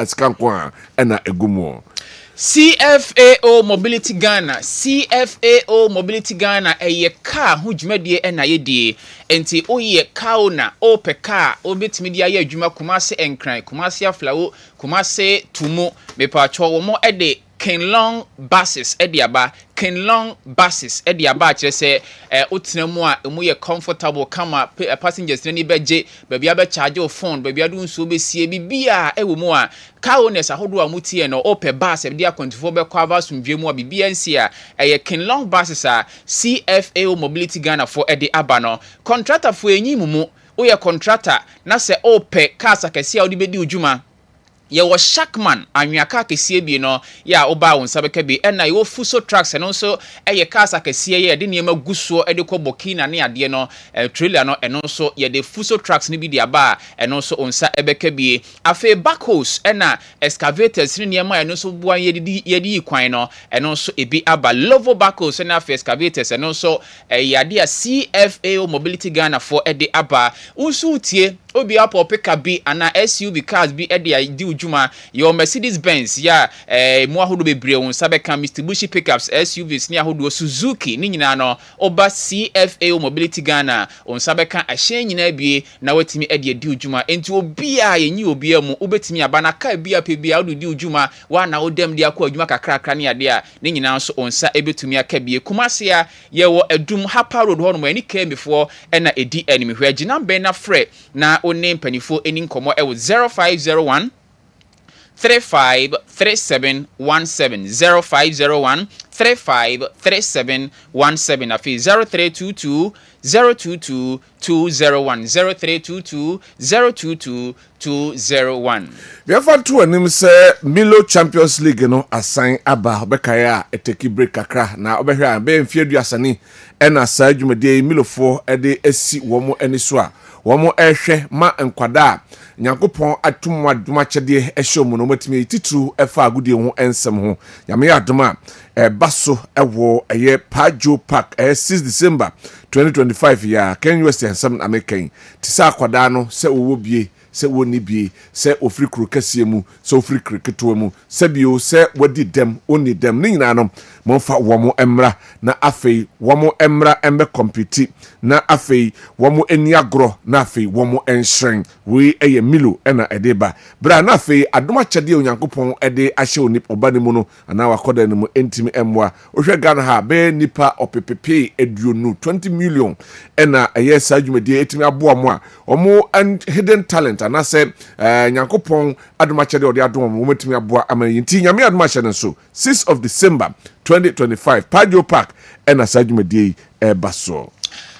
scan ko ena egumo CFAO Mobility Ghana eye car ho dwumadie na ye die enti oye car na ope car obetimi dia ye adwuma Kumase enkran Kumase aflawo Kumase tumo mepa cho wo mo ede Kenlong buses ediaba Kenlong buses ediaba kire se otena mu a emu ye comfortable kama passengers ni beje baby abe charge o phone baby adu nso be sie bibia ewo mu a car owners ahodo a mutie no ope bus e dia 24 be kwa bus mdwe mu a bibia nsi a eye Kenlong buses a CFAO Mobility Ghana for edi aba no contractor for enyimu mu oye contractor na se ope cars akesi a odi bedi ujuma ye wo Shackman anwaka kesie bi no ya oba won sabeka bi na ye wo fuso trucks eno so ye cars akesie ye de niema guso e de ko Burkina ne ade no trailer no eno so ye de fuso trucks ni bi de aba eno so onsa ebeka bi afi backhoes na excavators ni niema eno so buan ye di kwan no eno so ebi aba lovo backhoes na afi excavators eno so ye ade a CFAO Mobility Ghana for e de aba unsu tie obi apo pickup bi ana SUV cars bi e de di ujuma your Mercedes Benz ya mo ahodo bebre won sabeka Mitsubishi pickups SUVs ni ahodo Suzuki ni nyina no oba CFAO Mobility Ghana on sabeka ahye nyina bie na watimi e de di ujuma enti obi a yenyi obi amu obetimi abana ka bia pe bia odo di ujuma wa na odem de akọ ujuma kakrakra ni ade a ni nyina so onsa ebetumi aka bie Kumase ya ye wo adum Hapa Road ho no mani ka before na edi enemy hwe agina ben na frɛ na onim panifo eni nkomo e wo 0501 353717 0501 353717 afi 0322 022 201 0322 022 201 Biafan to anim say Milo Champions League no assign aba obekaya eteki break kakra na obehwa be mfiedu asani ena sa dwumade Milofo ede esi womo eni so a womo ehwe ma nkwada Nyankopon atum aduma chede ehwe mu no matimi titru efa agudie ho ensem ho yame aduma baso ewo eye Pajo Park 6 December 2025 ya Ken West ensem American tisa akwada no se owo bie se woni bie se ofri kru kasie mu se ofri kriketo mu se bio se wadi dem oni dem ni nyina no monfa womo emra na afei womo emra embe compete na afei womo eni agro na afei womo enhyen we eye Milo na edeba bra na afei adoma chede onyankopon ede ahye oni obane mu no ana wakoda ne mu entimi emwa ohwe Ghana ha be nipa opepepe eduonu 20 million na eye sajumede etimi aboa mu a omo hidden talent ana se nyankopon adoma chede ode adoma mu metimi aboa amayinti nyame adoma chede so 6 of December 2025 Pajo Park na sajumede baso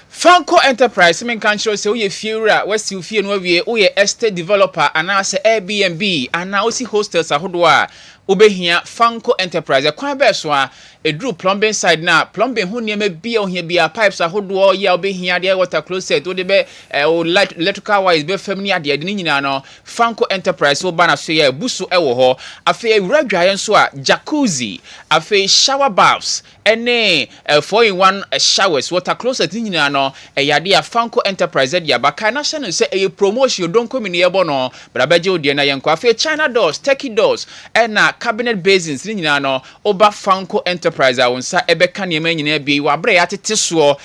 Franco Enterprise men kan show say we fiura wasi fie no wie we estate developer ana se Airbnb ana osi hostels ahodo a obehia Franco Enterprise kwan be so a edru plumbing side na plumbing ho niam bia ohia bia pipes ahodo ya obehia de water closet ode be electrical wires be family ade de nyina no Franco Enterprise oba na so ya busu ewo ho afi ewura dwaye so a jacuzzi afi shower baths ene 4-in-1 showers water closet nyina no yade a Franco Enterprise de abaka na hye no se promotion don komini ebo no brabaje odie na yenko afi China doors Turkey doors na cabinet basins ni nyina no oba Fanco Enterprise a wonsa ebeka ne nyina bi wa bra ya tete so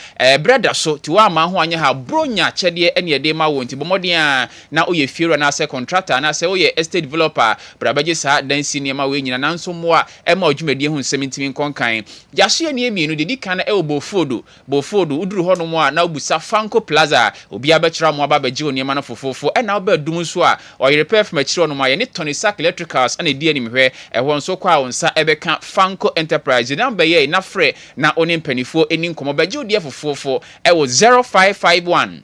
brada so ti wa ma ho anya ha bronya chede ene de ma wonti bomodin a na oye fiero na se contractor na se oye estate developer brabaje sa dansi ne ma we nyina nanso mo a e ma odwumadi hu nsɛm nkonkan yahye ne emienu de dikana e obofodo uduru ho no mo a na obusa Fanco Plaza obi abɛkyerɛ mo aba bɛgye oni ma no fofofo e na oba dum so a oyere perf machiro no ma ye ne Tony Sack Electricals ane di ani mehwe e ho nso kwa wonsa ebeka Fanco Enterprise number ye na frɛ na oni mpanifo eni nkomo bɛgye odi fofofo e wo 0551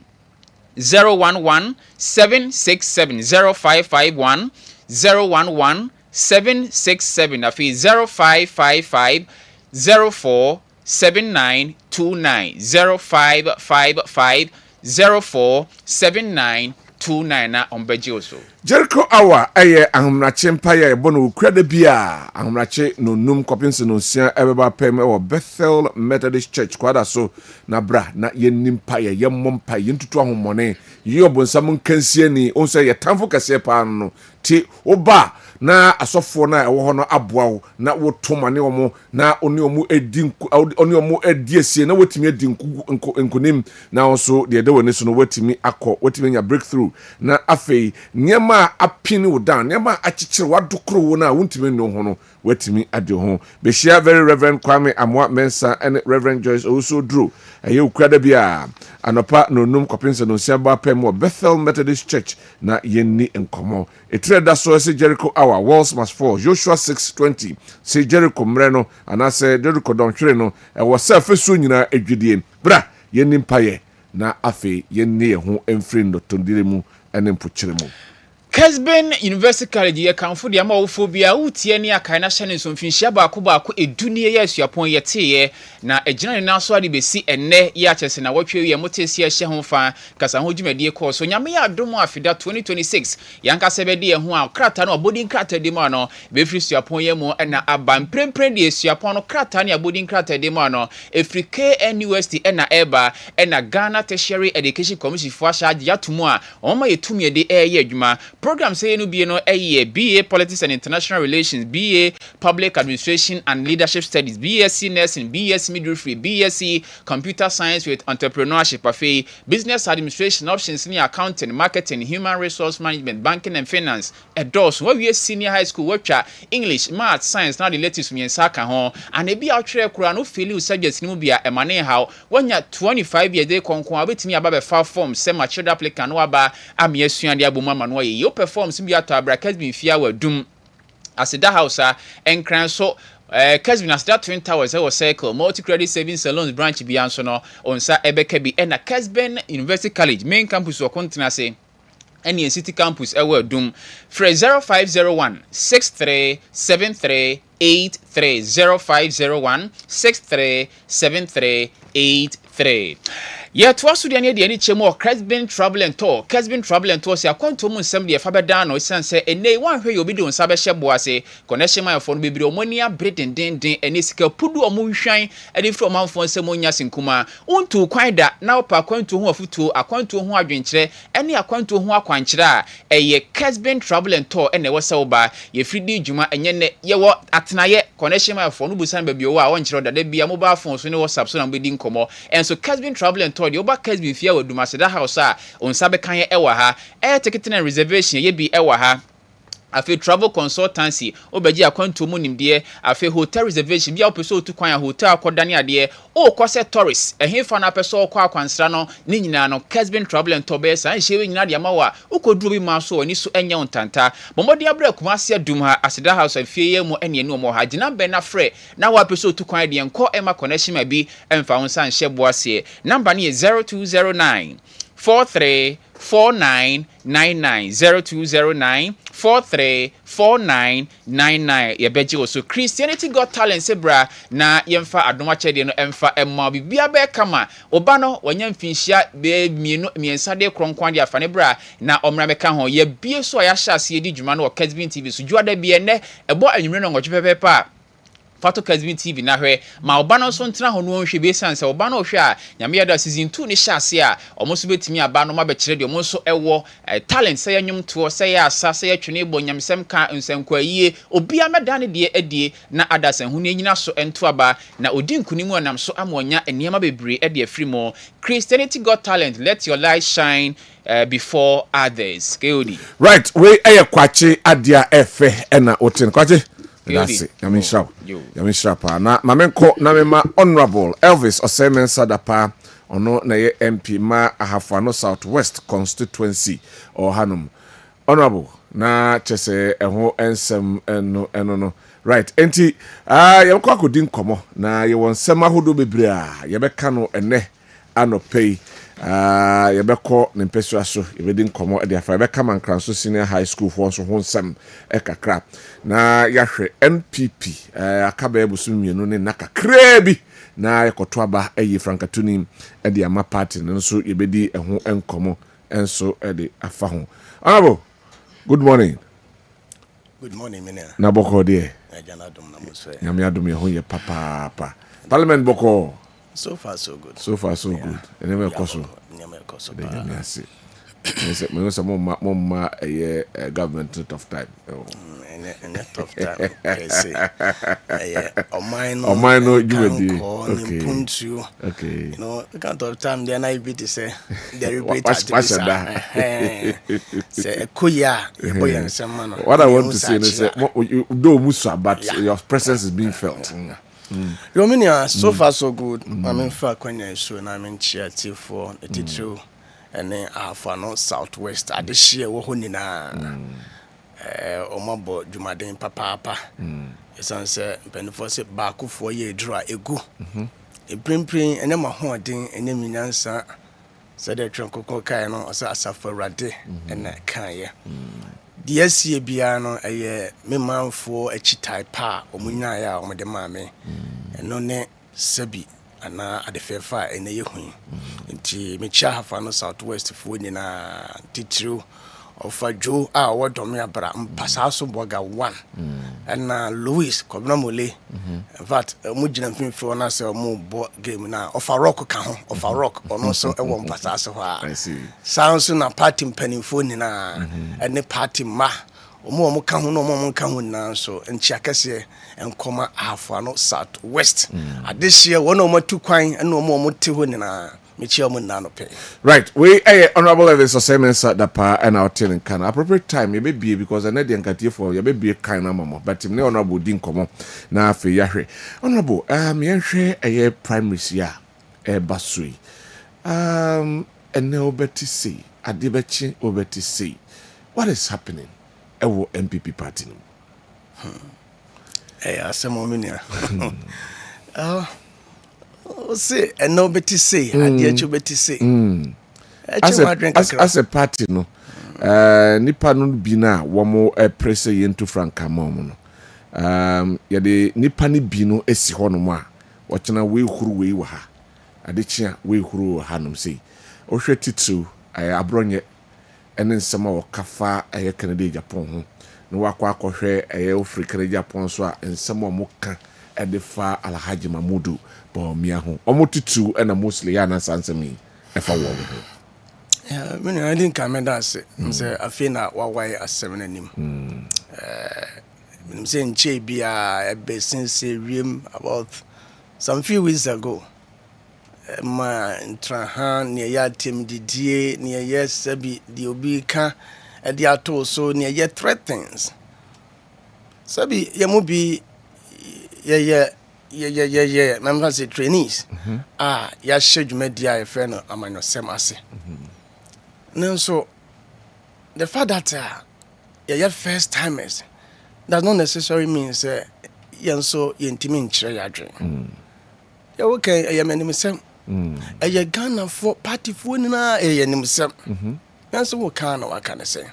011 767 0551 011 767 afi 0555 04 7929 0555 04 7929 na ombeji oso Jericho Hour eye ahumrache mpaye ebono ukrade bia ahumrache no num kopinse no sia ebeba pem e Bethel Methodist Church kwada so na bra na yenim paye yemmom paye ntutu ahomone yobonsam nkansie ni onse ye tamfo kase pa no ti oba na asofo na ewo ho no aboawo na wotomane omo na oni omu ediesie na wotimi edi nkunim na also de woni so no wotimi nya breakthrough na afei nyema apini wo down nyema achichire wadokro wo na wontimi no ho no wotimi ade ho be share very Reverend Kwame Amwa Mensa and Reverend Joyce also drew eye ukrada bia anopa no num kopinse no siaba pem wo Bethel Methodist Church na yenni enkomo etreda so se Jericho Hour walls must fall Joshua 6:20 se Jericho mreno anase Jericho donhwere no e wo safesu nyina edwidie bra yenni mpaye na afi yenni ho emfrindo tondiremu ene mpochiremu Kessben University College ye kanfo de ama wofobia utie ne akai na hyene so mfinhia baako edunie ye asuapon ye teye na egina ne naso ade besi enne ye achese na watwe ye motesi ye hye ho fa kasa ho dwumadie ko so nyame ya domo afida 2026 yanka sebede ye ho a krata na abodin krata de ma no befri asuapon ye mu na aban prempren de asuapon no krata ne abodin krata de ma no efrike NUST na eba na Ghana Tertiary Education Commission fo asha yatumu a oma yetumie de ye adwuma program say no be no BA Politics and International Relations, BA Public Administration and Leadership Studies, BSc Nursing, BSc Midwifery, BSc Computer Science with Entrepreneurship, Business Administration Options in Accounting, Marketing, Human Resource Management, Banking and Finance. Adults where we senior high school worker English, Math, Science, now the latest from Yensaka home and be out there no failure subjects no be a money how when you're 25 years they conquer with me about 5 forms, semi mature applicant no aba am yesu and abuma manwa yo performs bi ato abra Kessben fia wa dum asida house enkran so Kessben asida twin towers e circle multi credit savings salons branch bi anso no onsa ebeka bi na Kessben University College main campus o kontina say any city campus e wa dum for 0501 6373 83 0501 6373 83 Yet was to the any chemo Kessben Travel and Tour. Kessben Travel and Tour say akonto mu nsem de fabeda no san say ene wan hwe obi do nsa be hyebo ase connection my phone be omonia breeding den ene sika pudu omo hwan ade fro manfo nsem onya sinkuma untu kwan da na opa akonto ho afutuo akonto ho adwenkyere ene akonto ho akwankyere a eye Kessben Travel and Tour ene wo se oba ye fridi dwuma enye ne ye wo atenaye connection my phone busan ba bi wo a wonkyere da bia mobile phone so ne WhatsApp so na be di nkomo enso Kessben Travel and Tour the oba Kessben fia wa dumaseda house a onsa be kan ewa ha ticket and reservation ye bi ewa ha afi travel consultancy obaji akwanto mu nimde afi hotel reservation bia opeso otu kwan hotel akodane ade o kwase tourist ehemfa na peso okwa akwansra no ni nyina no Kessben Travel and Tour be san hyewe nyina de amawa ukoduro bi ma so oni so enya ontanta bomode abra kumase adum ha aseda house afie ye mu ene enu mo ha gina be na frɛ na wa peso otu kwan de enko ema connection ma bi emfa won san hye boase number ni 0209 434999 0209 434999 yebeji oso Christianity Got Talent sebra na yemfa adoma chede no emfa emma bibia be kama oba no wanya mfinhia be miensa de kronkwan de afane bra na omra beka ho ye bie so ya hyase di dwuma no Kessben TV so juada bie ne ebo anwumre no ngoche pepepa Fato Kessben TV na hwe ma oba no so ntena ho no hwe be san se oba no hwe a nyame yada season 2 ni hyase a omo so betimi aba no ma be kire de omo so ewo talent se yanyum to se ya asa se ya twene bo nyamsem ka nsankwa yie obi ameda ne de adie na adasan ho ne nyina so ento aba na odi nkunimu anam so amonya eniema bebre e de afiri mo Christianity Got Talent, let your light shine before others. Keodi. Right, we aye kwache adia efe ena otin kwache. That's it. Yamin sharp. Na mamenko na mema Honorable Elvis Osemen Sadapa ono na ye MP ma Ahafano Southwest constituency or Hanum. Honorable na chese eho ensem eno no. Right, enti yamko akodin komo na ye won sema hodo bebre a ye beka no ene anopei yebeko ne mpesua so yebedin komo e de afa yebeka mankranso senior high school for so ho nsem e kakra na yahwe NPP akaba ebusu mienu ne nakakra bi na yekoto aba eyi frankatuni e de ama party no so yebedi eho enkomo enso e de afa ho. Honorable, good morning. Good morning, Mina. Na boko de Ajanadum na muswe. Nyame adum ye ho ye papa. Parliament boko. So far, so good. So far, so good. And never cost. Yes, me say mama a government tough time. And a tough time. Or mine no you okay. You know, the kind of time then I be to say the rebate say kuya boy and some man. What I want to say is you do musa, but your presence is being felt. Romania, so far so good. I mean, for Kwenya so na me chiati for the teacher and then Afano Southwest at the share wo honina omabo Jumaden papa esan se penfo se ba ku for ye dra egu e primprin ene ma hoden ene minyansa se de twenko kai no asa asafarade ene kan ye the SCA biano eye memanfo achitai pa omunya ya omde maame eno ne sabi ana adefefa ene yehun nti mecha hafa no Southwest fo nyina titru ofajo a wodome abra mpasa so boga 1 ana Louis Kwabena mole in fact mugina mfimfo na se mo bo game na ofa rock ka ho ofa rock ono so e wo mpasa so ha sounds na party mpanimfo nyina ene party ma omo ka ho no omo ka ho na so nchiakase enkoma Afano Southwest adehye wona omo tukwan ene omo te ho nyina. Right, we Honorable Elvis Osemen Sadapa and our telling can appropriate time you may be because I need the for you may be a kind of mama, but him honorable din come na fe yahre. Honorable, yahre a primary year basui. And no better say, a debachi obeti say. What is happening? Ewo MPP party. Asamominia. Say and nobody say and beti say as a party no nipa no bina womo press yentu franka mom no ye nipa ni bino esi hono mo a wo kena we huru we wa ha adechia we huru ha no sei o hwetitu abronye ene nsema wo kafa Canada Japan ho no wakwa akohwe Africa Japan so a nsema mo ka edefa Alhaji Mamudu Bawumia ho omotutu na mostly ya na sansemi efa wo ho. Yeah, I didn't come and say afina wawai asemenanim. Say nche bia be since wiem about some few weeks ago. Ma ntrahan ne ya tem didie ne ya sabi di obi ka e di ato so ne ya threatens. Sabi ya mo bi yeah. Remember say trainees. Ya schedule media a friend amano sem ase. No, so the fact that yeah first timers does not necessarily mean say so intimate ya dream. Yeah, okay, I am any sem. A Ghana for party for na a nim sem. So what can I say?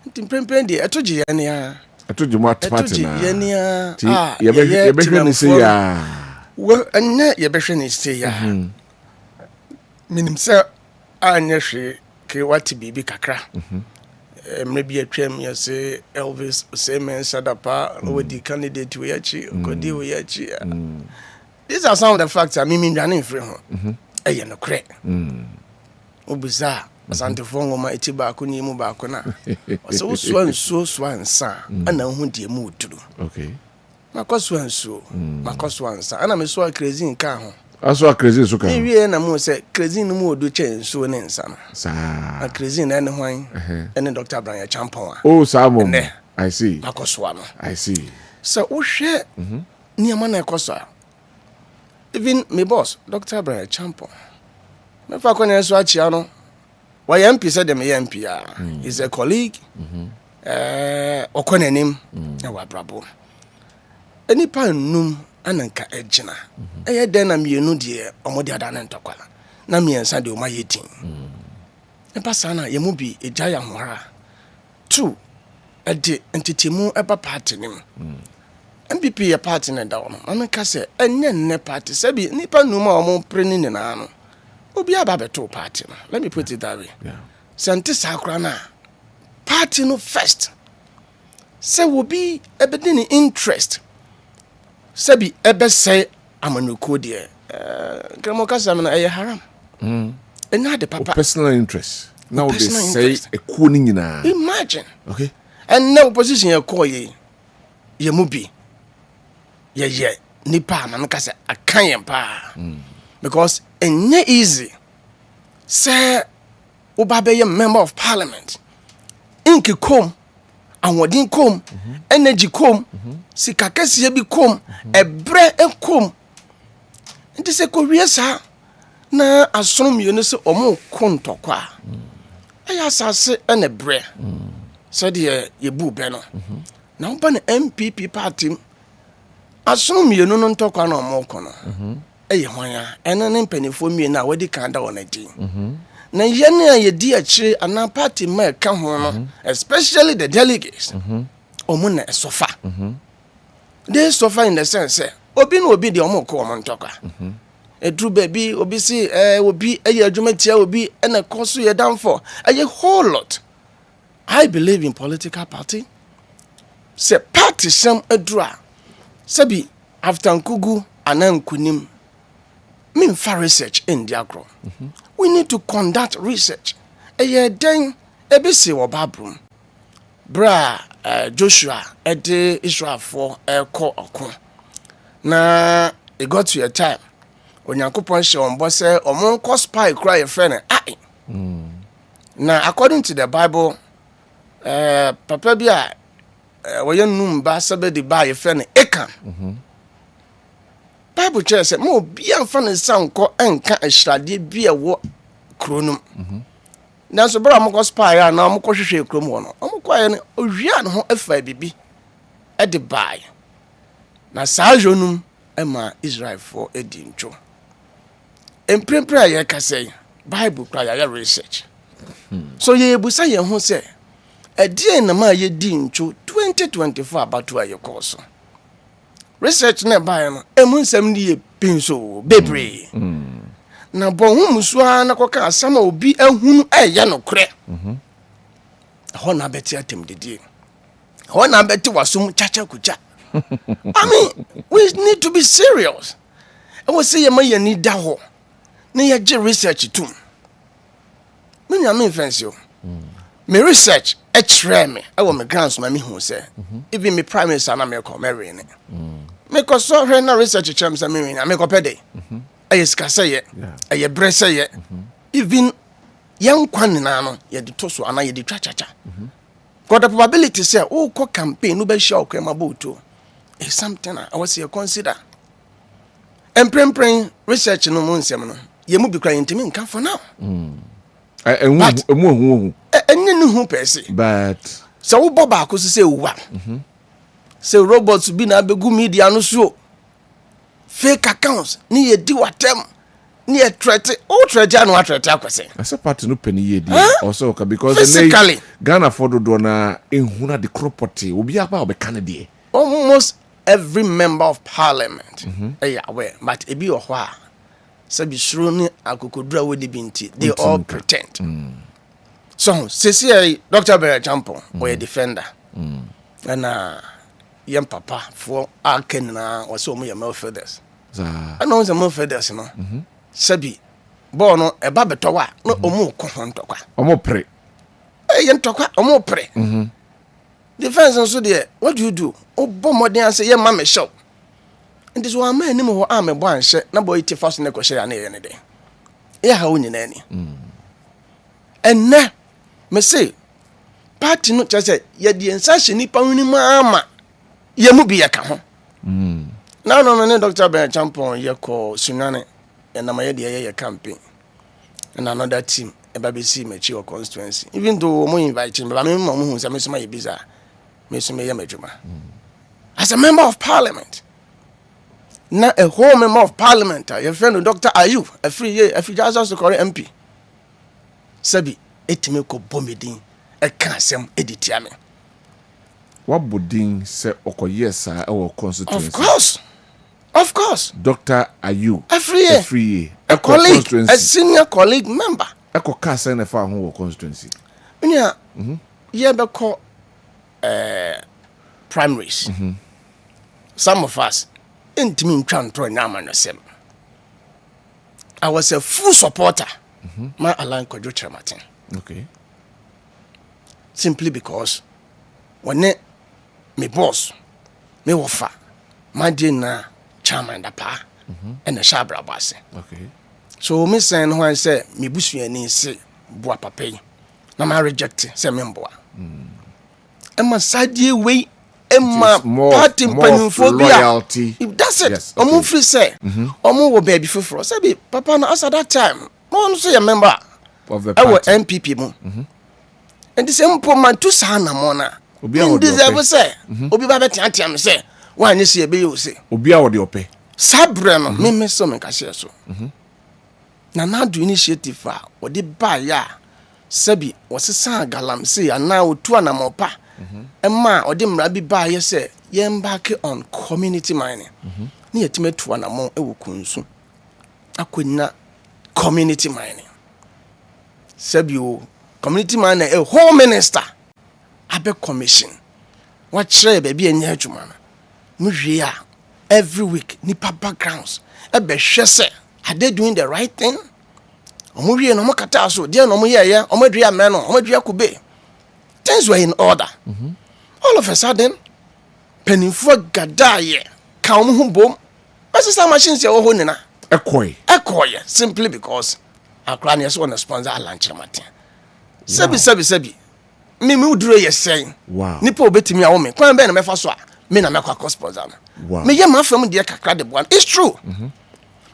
Timpendi, I told you any. I told you what party na. You be say ya. Well, and net you be say ya. Minim say anya hwe ke wati bibi kakra. maybe a tram, you say Elvis, same man, Sadapa, or the candidate we actually, Kodi we actually. These are some of the facts I mean, running for him. A no crack. Obiza, Santa Fongo, my Tiba, Kuni Mubakona. So swan, son, and now who do you move to do? Okay. My cost one so, my cost one, son, and I'm so crazy in car. I saw a crazy so can Maybe and I'm say crazy no more do change so an son. Sa. A crazy and wine, and then Dr. Brian Champon. Oh, Salmon. I see. My cost one. I see. So, oh, share near man, costa. Even my boss, Dr. Brian Champon. My father, Swatchiano. Why MP said them MP? He's a colleague. Okonenim. Our brabo. Any pan num ananka ejina. Den am yenu de omode adan ntokwa. Na miensa de o mayetin. Pasana yemu bi ejaya hora. 2 ede entitemu eba party nim. MPP ye party na dawo no. Ameka se enye nne party se bi nipa numa omo preni ni na no. Obi aba beto party no. Let me put it that way. Yeah. Sante sakra na party no first. Se will be ebedini interest. Sebi ebe say amanuko de gramoka samna eye haram. Ena de papa Personal interest. Now they personal say interest. a kuning in a. Imagine. Okay. And no position you call ye mubi. Ye nipa man ka say akan pa. Because enye easy. Say oba be member of parliament. Inki kom awodin kom energy kom sika kese bi kom ebre kom nti se ko wiesa na asonom yenu se omo kontokwa aya asase ene bre so de ye bu be no na oba na MPP party asonom yenu no ntokwa na omo kono eye hwanya ene ne mpanifo mie na wadi kan da wonadi na yene a yedi akire ana party ma ka ho no especially the delegates omo na sofa they suffer in the sense say obi na obi de omo ko omo ntoka edru baby obi si obi eye adwuma tia obi na koso ye down for a whole lot. I believe in political party. Say party some edra sabi after nkugu anankunim mean for research in the agro. We need to conduct research. Den ebisi wo babrum. Bra Joshua ede Israel for ko okun. Na it got to a time onyankopon she on boss say omon ko spy cry your friend ai. Na according to the Bible papa bia wo yenum ba sabe di ba your friend Ekan. Bible church say mo bia fa ne sanko enka ahyirade bia wo kronum na so bra mo ko spy na mo ko hwehwe krom wo no mo ko aye ne ohwia ne ho afa bibi e de bai na sajonum ema Israel for edincho emprempre aye ka say Bible kra ya research so ye busa ye ho say edie na ma ye dincho 2024 about aye course research na buy no emunsam ni ye pinso bebre na bohum musua na koka asama obi ahunu eye no kre ho na beti atem didi ho na beti wasum chacha kucha. I mean we need to be serious and we say ye ma ye ni da ho na ye je research tum me nya me fancy o me research e kire me e wo me grants ma me hu say even me prime minister na me ko marry ne me ko so hwe na research chem say me na me ko pede ayeska say ye aye bre say ye even yan kwan na no ye de toso ana ye de twachacha got the probability say oh ko campaign no be sure ko ma boto is something I was here consider emprempren research no mo nsem no ye mu bi kra yentimi nka for now emu enye no hu pese but so wo boba ko se uwa se robots bi na begu media no so fake accounts ni ye di watem ni ye threat o threat no threat akwese as a part no penny ye di also because physically Ghana for do na ehuna the property obi aba obekane almost every member of parliament aware but ebi ohwa sabi shuru ni akokodura we binti they all pretend So sisi Dr. Bere Champo or a defender. And young papa for our Kenna was so many more feathers. I know some more feathers, you know. Sabi Bono a babetowa no omo kontoka. Omo pre. Eh yen tokwa omo pre. Defense nso de what do you do? Obo modern and say ye mama show. And this one man nimo ho am bo anhye na boy ti fast na ko hye na ye ne de. Ya ha woni na ni. And na me say party no just ye de ensa hye nipa woni ma ye mu bi ye ka ho. Now no Dr. Ben Champon ye ko Sunane and na my ye campaign. And another team e ba be see mechi or constituency. Even though mo invite me but me mo hu say me so my biza. Me so me ye medjuma. As a member of parliament. Na a whole member of parliament, your friend Dr. Ayub, a free year, a free just to call MP. Sabi, etime ko bomedin, e kan sem editiame. What Budin say okoye sa our constituency? Of course. Dr. Ayu. A free year. A colleague, a senior colleague member. Eko kasa na fa ho constituency. Unya, ye be call primaries. Some of us intimi ntwantro nyama no sem. I was a full supporter. My Alan Kojo Chematin. Okay. Simply because when me boss, me wofa, my dinner chairman da pa, and the shabra boss. Okay. So me saying when say me busuani say boa papai, na ma reject say me mboa. Emma sadie way Emma party loyalty. If that's it, yes, okay. Free say, wo baby for say papa na as at that time, no say a member of the party. Our MPP mo. And the same poor man to sana mona. Obi deserve say, obi ba betiam say, why you see be you say. Obi a wo de ope. Sabre no me so me ka share so. Na do initiative fa, wo de ba ya. Sabi wasesa galam say ana otu anamopa. Emma or dem rabi ba ye say ye embark on community mining. Ni yetime to anamo e wo kunsu. Akwenya community mining. Sabi community mining a whole minister abe commission. What share baby enya adwuma na. Mu hwe a every week nipa backgrounds e be hwe say are they doing the right thing? Omo hwe no mo kata so dia no mo ye omo dua me no omo dua kube. Things were in order. All of a sudden, penifo gadaye ka omo hu bom. Masisa machines ye wo ho nina. Ekoye simply because akra ne so na sponsor lunch matin. Sebi. Me uduro ye sen. Wow. Nipa obetimi a wo me. Kwan be na mefa so a me na mekwa sponsor na. Wow. Me ye mafam de kakra de boan. It's true.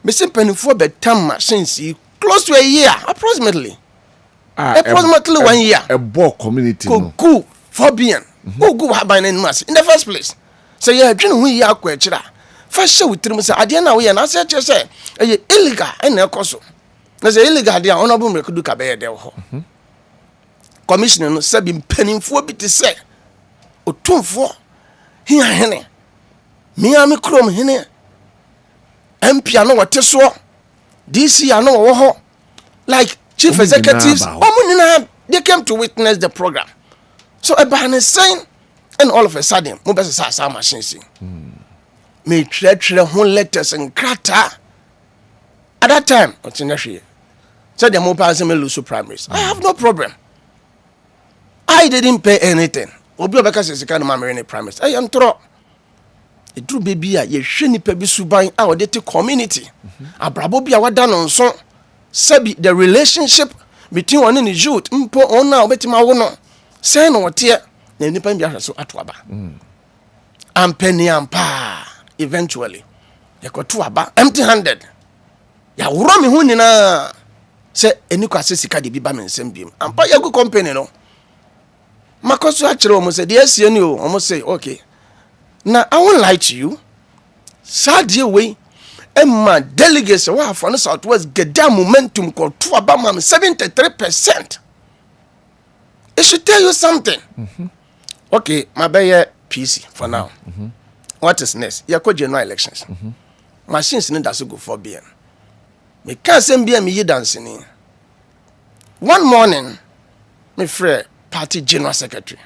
Me say penifo betam machines close to a year approximately. Approximately 1 year. A ball community. Go for being. Go by in mass in the first place. So you have dream we are quite first show with him say adiana we and I said illegal and a coso. There's illegal there honorable me could do cabaret there. Commissioner no sabi penning for bit to say o 2-4 here hene me am chrome hene MP ano what so DC ano wo ho like chief executives they came to witness the program. So a ban is saying, and all of a sudden, mo best sa machine sing. Me tre whole letters and crater. At that time, what's in the so the mo pass me lose primaries. I have no problem. I didn't pay anything. Obi obeka se kind of mammy primaries. I am throw. E true baby a ye hwe nipa bi suban a ode te community. Abrabo bi a wada no so. Sabi the relationship between one and the youth mpo ona obetima wo no. Say no what here, na nipa mbia so atoaba. Ampeni ampa eventually. Yakoto aba empty handed. Ya wuro me hu nyina say eniko asesika de bi ba mensem biem. Ampa ya go company no. Makoso a kire omo say de asie ni o, omo say okay. Now I won't lie to you. Sadie way Emma delegates wa for no Southwest get that momentum called to aba 73%. It should tell you something. Okay, my baby PC for now. What is next? You call general elections. Machines need to go for BM. Me can't send BM you dancing. One morning, me frɛ party general secretary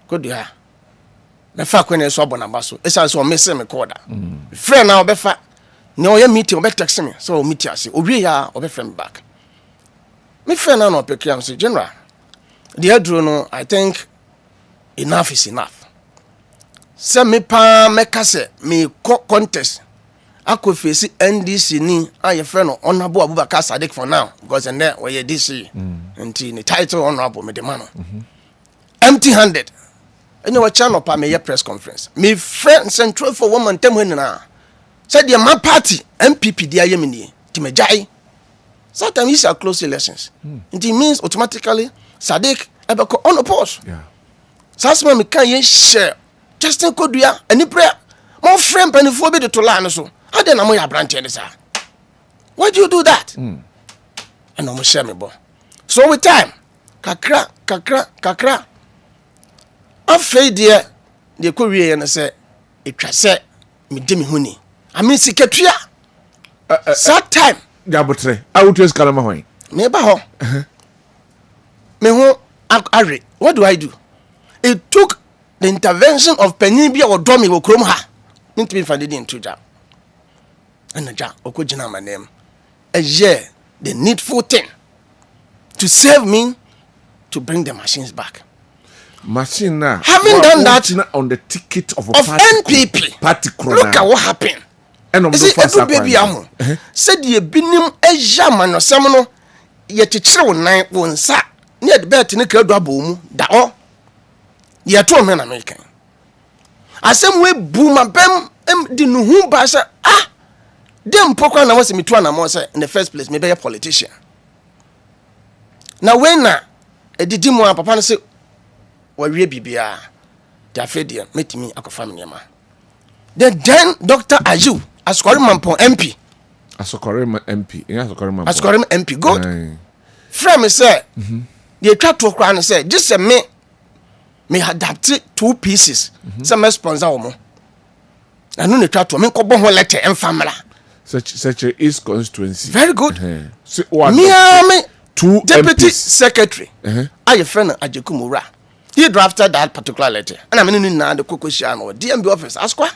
go do ha me fa kwene so abonaba so esa so me se me koda frɛ na obefa ne oya meeting obe text me so o meet ase owie ya obe frɛ me back me frɛ na no peke am say general the adro no I think enough is enough se me pa me ka se me contest ako face NDC ni aye frɛ no honorable Abubakar Sadiq for now because and there we DC nti the title honorable me demand empty handed ene wa channel pa me press conference me friend central for woman tem na said the my party MPP dia ye me ni ti me jai sometimes these are close elections it means automatically Sadiq ebeko on oppose sasma me kan ye share Justin Kodua any prayer more friend penifo be to land so how then am I branch any sir why do you do that and no share me bo so with time kakra afei de ko wie na say etwa say me de me huni I mean siketua that time Jabotre outres kalama hoy me ba ho me ho are what do I do it took the intervention of penny bia or domi wo krom ha mint me fande din tuja anaja okojina my name a year the needful thing to save me to bring the machines back. Machine now. Having done that on the ticket of NPP. Party Look at what happened. And see, baby amo. Said ye binim eja mano semono ye chichire wo nan wo nsa ne de bet ne ka do abomu da o. Ye to me na American. Asem we bu ma bem di no hu ba say dem pokwa na wose mitu na mo say in the first place me be a politician. Na when na edidi mo papa no say wawie bibia da fedie metimi akofa me nema. Then Dr. Aju Asokore Mampon MP. Asokore MP. Yeah, Asokore Mampon. Asokore MP. Good. Friend me say, the try to cry and say, just me adapt 2 pieces. Some me sponsor omo. I know the try to me ko bon ho letter en family. Such a East constituency. Very good. So what? Me 2 deputy MPs. secretary. Aye friend Ajekumura. He drafted that particular letter. And I mean na the Kokosha no DMB office askwa.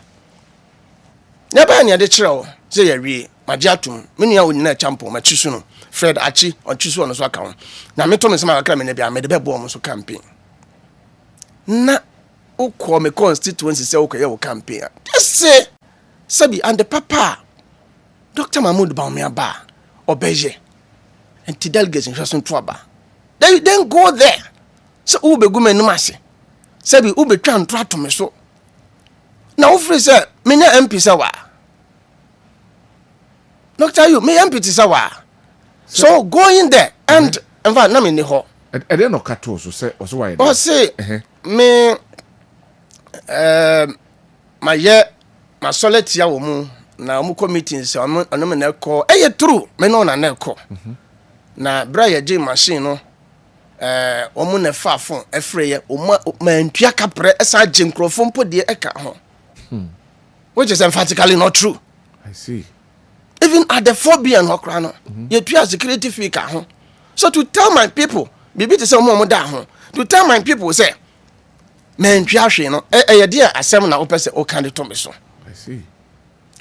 Never near the trail, say a re, my jatum, many are in a champo, my chisuno, Fred Achi, or Chisu on the account. Now, me told me some maybe I made the bed almost campaign. Na, oh, call me constituency say, okay, you campaign. Just say, Sabi, and the papa, Dr. Mahmoud Baumia or Beje, and Tidel in Jason Twaba. Then go there. So, Ube Gumen Masi. Sabi, Ube can try to me so. Now, say, me na MP sawa. Doctor, you me MP sawa. So go in there and in fact, na me ni ho. I don't know kato so say also why. Oh say me my solid ya wo mu na mu committee say ono me na call. True, me no na call. Na bra ye je machine no omu na fa phone efre ye o ma ntua kapre esa je microphone po de e ka ho. Which is emphatically not true. I see. Even at the 4B and Hokrano, you have security fee. So to tell my people, Bibi to say more down, to tell my people, say, man, no, a dear assembly opens all kind of Thomas. I see.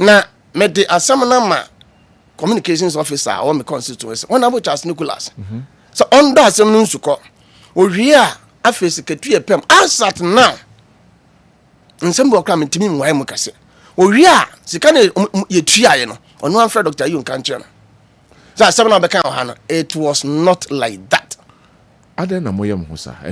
Now, met the assembly communications officer or my constituency, one of which has Nicholas. So on that, some news to call. We are a secretary PM. I sat now. And some will come to me why Mukase. We are, she can't ye try, on one friend Dr. Yun Kanchana. So, seven of the kind it was not like that.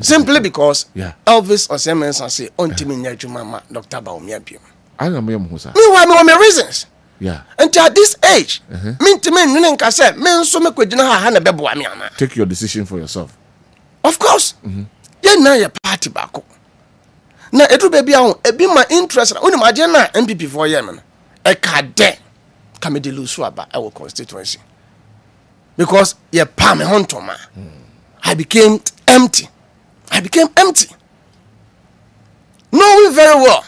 Simply because Elvis or Siemens and say, on Timmy Mama, Dr. Baumia. I am Musa. Meanwhile, my reasons. Yeah. And at this age, mean to me, Nunca men so make with Hana Bebuamiana. Take your decision for yourself. Of course. You're now your party back. Now, it will be my interest. Only my general MPP for Yemen. A cade come de lose about our constituency. Because you're palm huntoma. I became empty. Knowing very well.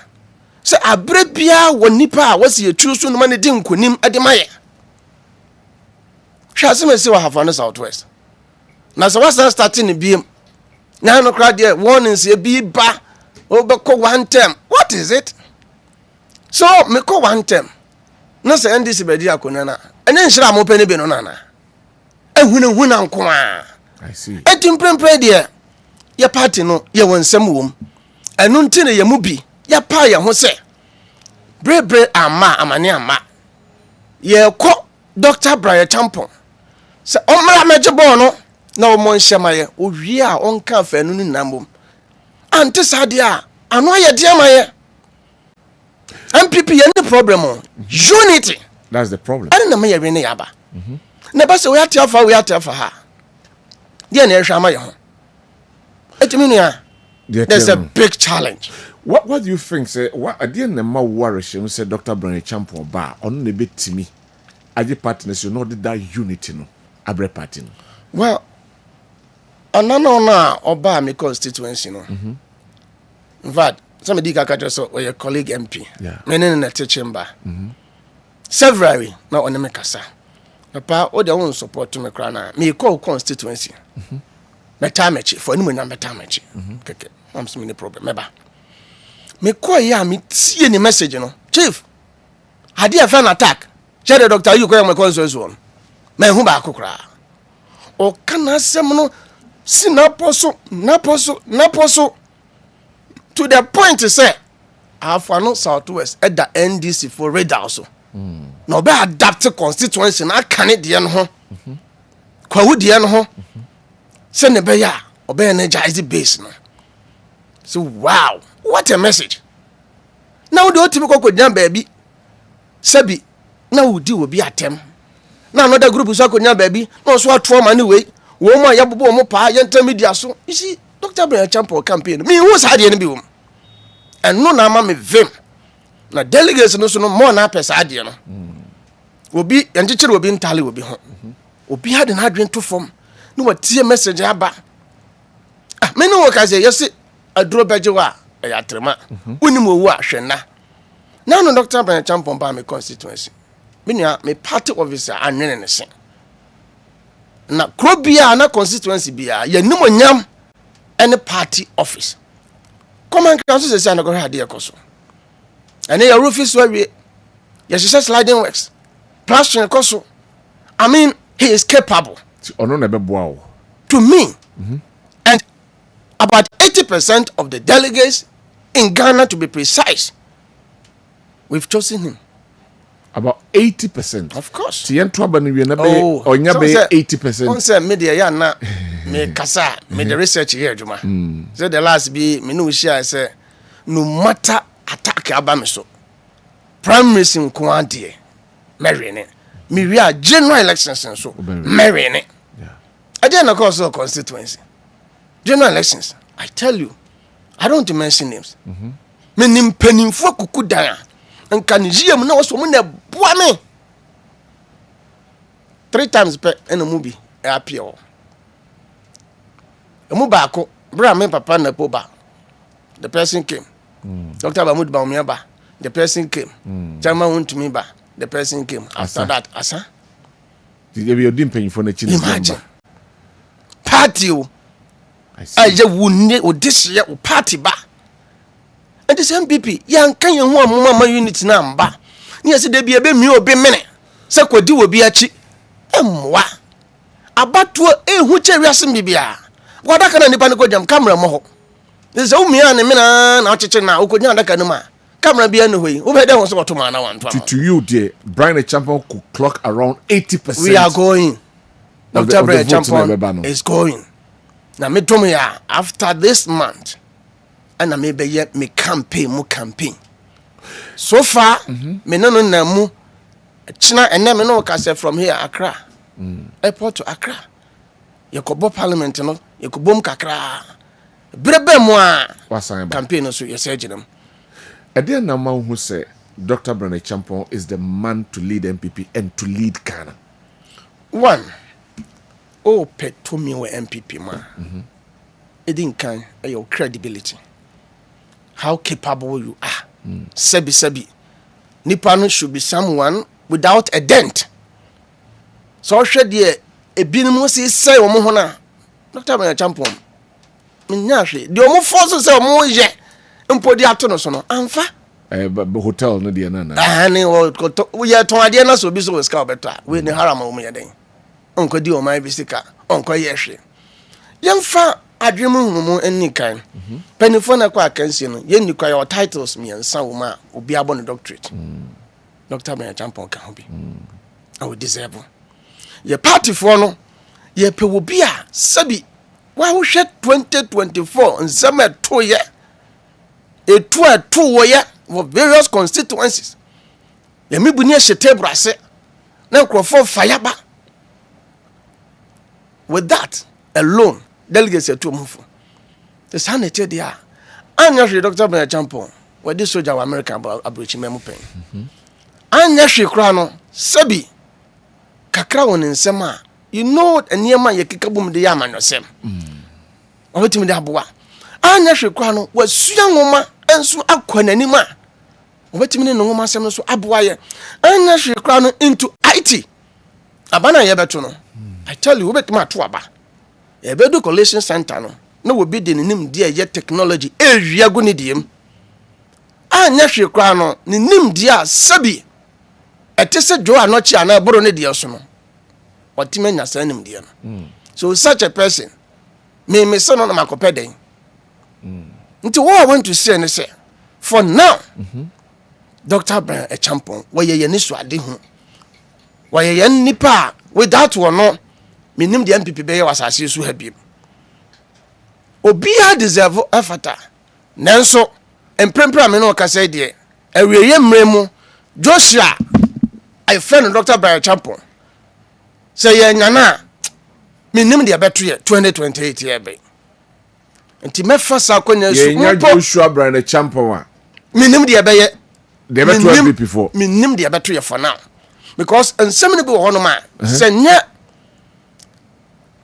So, I break beer when Nipa was your true soon money didn't kunim at the Maya. Shall see what have on the southwest. na so was starting the beam na no crowd there warnings e bi ba obeko one term. What is it? So me ko one term no say ndc bedi akona na ene nhira mo pene be no na ehunahuna nko a I see. etimprempre de ye party no ye wonsam wom enu nti ne ye mu bi ya pa ye ho se brebre ama amane ama ye ko Dr. Brian Champon se omra mejebo no na o mon hyemaye owie a onka afanu ni nambom ante sade a ano ye de amaye MPP ye ni problem unity. That's the problem. I don't know me ne yaba na ba se we atiafa ha de na ehwa amaye ho etimi nua. There's a big challenge. What do you think? Say what again? The ma worry. Say Dr. Brian Champon ba on the bit to me. Aje partners, you know that unity no. Abre party no. Well, anano na oba me constituency no. In fact, somebody ka catch so your colleague MP. Yeah. Me ne na chamber. Severally na on me kasa. Papa, o de won support me kra na. Me call constituency. Meta mechi for any na meta mechi. Keke. I'm some any problem. Meba. Me call ya me tie ni message no. Chief. Had you an attack? Share the doctor you call my constituency one. Me hu ba akokra. O kana sem no sinaposo to the point to say Afano Southwest at the NDC for radar so. No be adapt constituency na kan e de no ho. Kwawu de no ho. Se ne be ya obe energize base no. So wow, what a message. Now the otimi kokonya baby. Sabi na wudi obi atem. Na another group so konya baby, no so atro man way. Wo mo yabobo mo pa yenta media so. You see Dr. Brian Champon campaign. Me who say dey no bi wo. And no na ma me vim. Na delegates no so no more na pesa de no. Obi enjechire obi ntale obi ho. Obi had na adwen to form. No what tie message aba. Ah me no work as yes aduro bejewa ya trema. Unim owu ahwena. Now no Dr. Brian Champon ba me constituency. Me party officer anwene ne se. Na krobia na constituency bia ya nim onyam any party office. Common council say na go hade ekoso. Ene ya roof is where ya sliding works. Plastering ekoso. I mean, he is capable. To me. And about 80% of the delegates in Ghana, to be precise, we've chosen him. About 80%. Of course. Tien trouble ni we na be onya be 80%. On say media ya na me kasa me the research here juma. So the last be me no share say no matter attack aba me so. Primary sin ko ade marry ne. Me we are general elections so marry ne. Yeah. I dey na cause of constituency. General elections. I tell you, I don't want to mention names. Me nim penimfo kuku dan. Nka nijiem na woso mo na boa me 3 times per eno mu bi e apia. Emu ba ko bra me papa na poba. The person came. Dr. Mahmoud Baumia ba. The person came. Chama wuntumi ba. The person came. After that, asa. Did you be dim for na chini? Imagine. Party o. I je wunne o this year o party ba. And this MPP, yan kan yan ho amoma unity na mba. Ni ase de bia be mi obi mene. Se kwadi obi achi. Emwa. Abatuo ehu che wiase bibia. Wada kana nipa ne ko jam camera mo ho. This o mi an me na ocheche na okonya adaka no ma. Camera bia no hoyi. Wo be de ho so to ma na wan to. To you there, Brian Champon could clock around 80%. We are going. Dr. Brian Champon is going. Now me to me after this month. And I may be yet me campaign. So far, me no na mu China and me no ka say from here Accra. Airport to Accra. Yakobo parliament no, yakobom kakra. Brebe mo a campaign so you say them. Ade na ma who say Dr. Brian Champon is the man to lead MPP and to lead Ghana. One, pet to me with MPP man. It didn't kind your credibility. How capable you are. Sebi. Nipano should be someone without a dent. So should ye a binimo say omo hona Dr. Benya Champon minyahwe de omo force say omo ye mpodi ato no so no amfa hotel no de na ne wo ye ton ade na so bi so ska obeta we ne harama wo me den onko di o mai bi sika onko ye hwe yemfa adwemu humu enni kan penifo na kwa akansi no ye ni kwa your titles miensa wo ma obi abo no doctorate Dr. Benya Champon ka ho bi o deserve ye party for no ye pe wo bi a sabi wa wo hwe 2024 nsema to ye etu wo ye for various constituencies ye mebu ni ehye table ase na nkrofo fayaba with that alone delegates to move the sanity there anya hwe Dr. Benya Champon we di soldier wa America abrochi memu pen anya hwe kra no sabi kakra won nsema you know enema ye kikabum de yama no sem obetimi de aboa anya hwe kra no wasua nwoma enso akwananima obetimi ne nwoma sem no so aboa ye anya hwe kra no into IT abana ye beto no I tell you obetimi ato aba ye bedu collation center no na wo bi de nim de ye technology ewia go ne diem anya hwe kra no ne nim de a sabi etese jo anochi ana boro ne de so no otimenya sanim de no so such a person me so no makope den nti what I want to say and say for now Dr. Benya Champon why ye ni so ade hu why ye nipa without one no me nim de MPP be ye wasase so ha biem obi ha deserve afata nanso emprempra me no ka say de awieye mremu Joshua I friend Dr. Benya Champon say ye nyana me nim de abeto ye 2028 ye be nti mefa sa konya su ye Joshua Benya Champon a me nim de be ye de beto MPP before me nim de abeto ye for now because ensem ne bi wo no ma say nya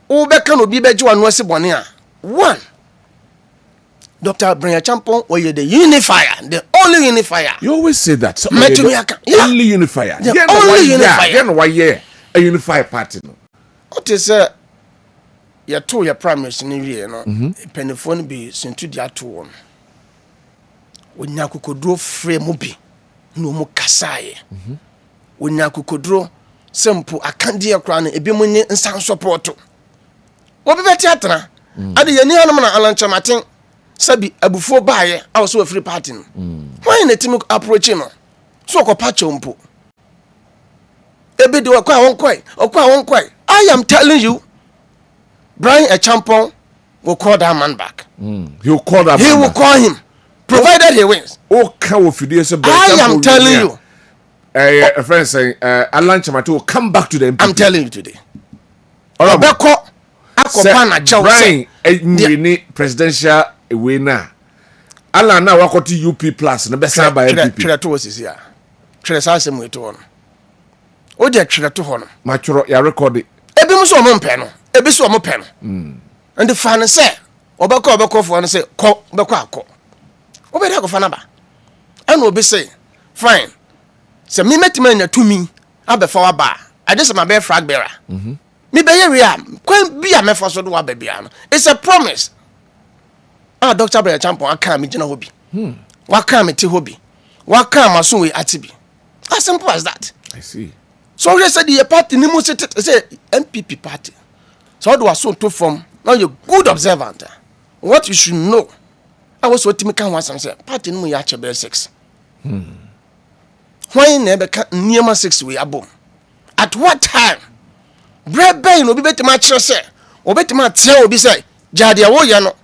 wo be kan obi be ji wanu ase bone a one Dr. Benya Champon was the unifier, the only unifier. You always say that. So Only unifier. The only unifier. Then why a unified party? No. What is your two your prime minister ni no penifone be sintu dia to won. Onya kokodro frame mu bi no mu kasaye. Onya kokodro simple akande akra no ebi mu ni nsan support. Obi beti atena. Ade ye ni hanom na alanchamaten sabi abufo baaye awso free party no why na timi approach no so okopa chompo ebe de okwa I am telling you Benya Champon will call that man back. He will call that man will call him provided he wins. I am telling you a friend saying Alan Chamate will come back to the MPP. I'm telling you today. Brian presidential winner. Alan now walk to UP plus no be say by MPP. Try to was here. Try say some way to on. O dey try to hono. Maturo ya record it. Ebi mo so mo mpe no. Ebi so mo pe no. And the fan say obekọ for no say ko obekọ akọ. Obe dey akọ na ba. And obi say fine. Say me metima nya tumi abefa wa ba. I just my be flag bearer. Me be here kwan bia me for so do wa ba bia no. It's a promise. Dr. Benya Champon aka me gina hobi. Waka me te hobi. Waka maso we atibi. As simple as that. I see. So we said the party ni mo say MPP party. So do so to form. Now you good observant. What you should know. I was what me kan wan say party ni mo ya chebe 6. When na be kan niema 6 we abom. At what time? Brebe no bi betima kire say. Obetima tie obi say jade wo ye no.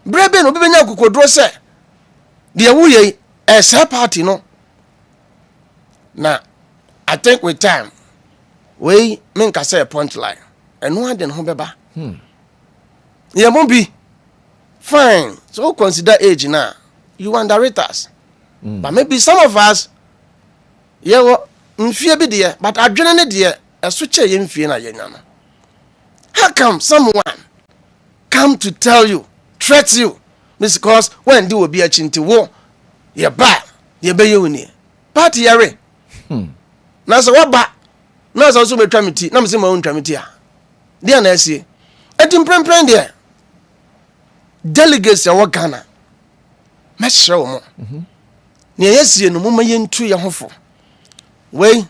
Brebe no bi benya kokodro say. De wo ye say party no. Na I think with time we men ka say a point line. And no den ho beba. Yeah, won't be fine. So consider age now. You underrate us. But maybe some of us, yeah, well, fear be there, but I generally dear a switch in fear na yenana. How come someone come to tell you, threat you, because when do will be a chinti war, you're bad, you're be uni. Party yare. Now so what ba? Now so be tramity, now see my own tramity. Dear Nancy, Etim prempren there. Delegates ya Ghana. Meshe wo mo. Ne yesie no moma yentu ye hofo. Wei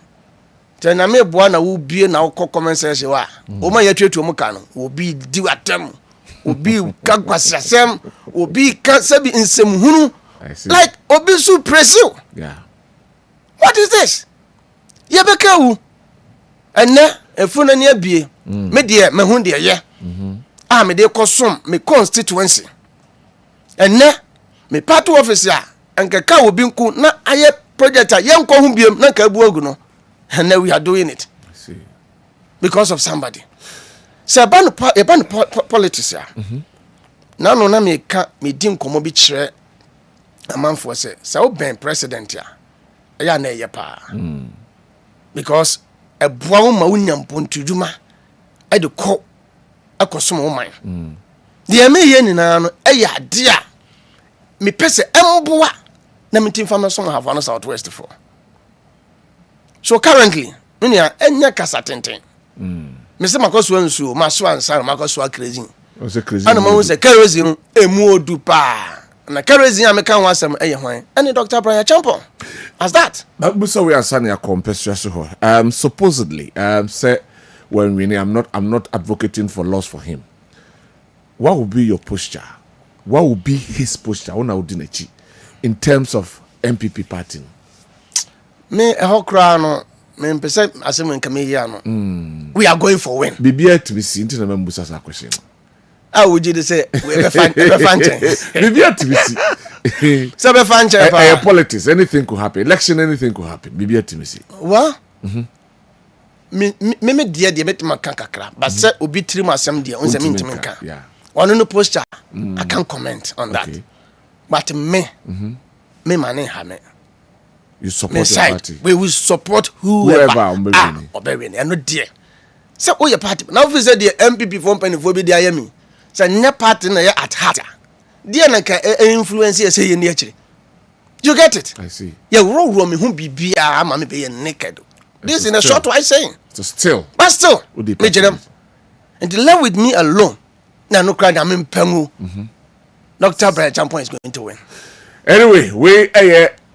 tena me boa na wo bie na wo comment section wa. O ma yetwetu mo ka no. Obi di watem. Obi kagwasasem. Obi ka sabi nsem hunu. Like obi su presil. Yeah. What is this? Yebeka wu. Ene efuna ne abie. Me de me hu de ye. Me de kosom me constituency. Ene me party office a enkeka obi nku na aye project a yenko hu biem na ka bu agu no. And now we are doing it. I see. Because of somebody. So ban politics ya. Na no na me ka me din komo bi kire amanfo say so ben president ya. Ya na ye pa. Because eboa wo ma wunyam pontuduma e de ko akosom wo man. De me ye nyina no e ya de a me pese emboa na me tin fama som have on southwest for. So currently nya enya kasa tenten. Me se makoso ansu ma so ansa makoso crazy. O se crazy. Ana ma se kerosene emu odu pa. Na kerosene a me kan wasem eye hwan. Any Dr. Brian Champon. As that. But so we are saying a compensation. Supposedly, say when we I'm not advocating for loss for him. What would be your posture? What would be his posture? In terms of MPP party? Me a hokra no me pese asem nka me ya no. We are going for win. Bibia to be seen to remember sa question. I would you say we be fan Bibia to be seen. So be fan politics, anything could happen. Election, anything could happen. Bibia to be seen. What? Me dear betima kakra. But say obi trim asem dear on the mintimka. Yeah. On no posture. I can't comment on that. But me money have you support the party. We will support whoever and not dear. So your party now if say the MPP from Penifo be there me. So na party na at heart. Dear na ka influence say in actually. You get it? I see. Yeah, roll me who be am me be naked. This in a short way saying. So still. But still. And to live with me alone. Now no cry I'm in Pengu. Dr. Brian Champon is going to win. Anyway, we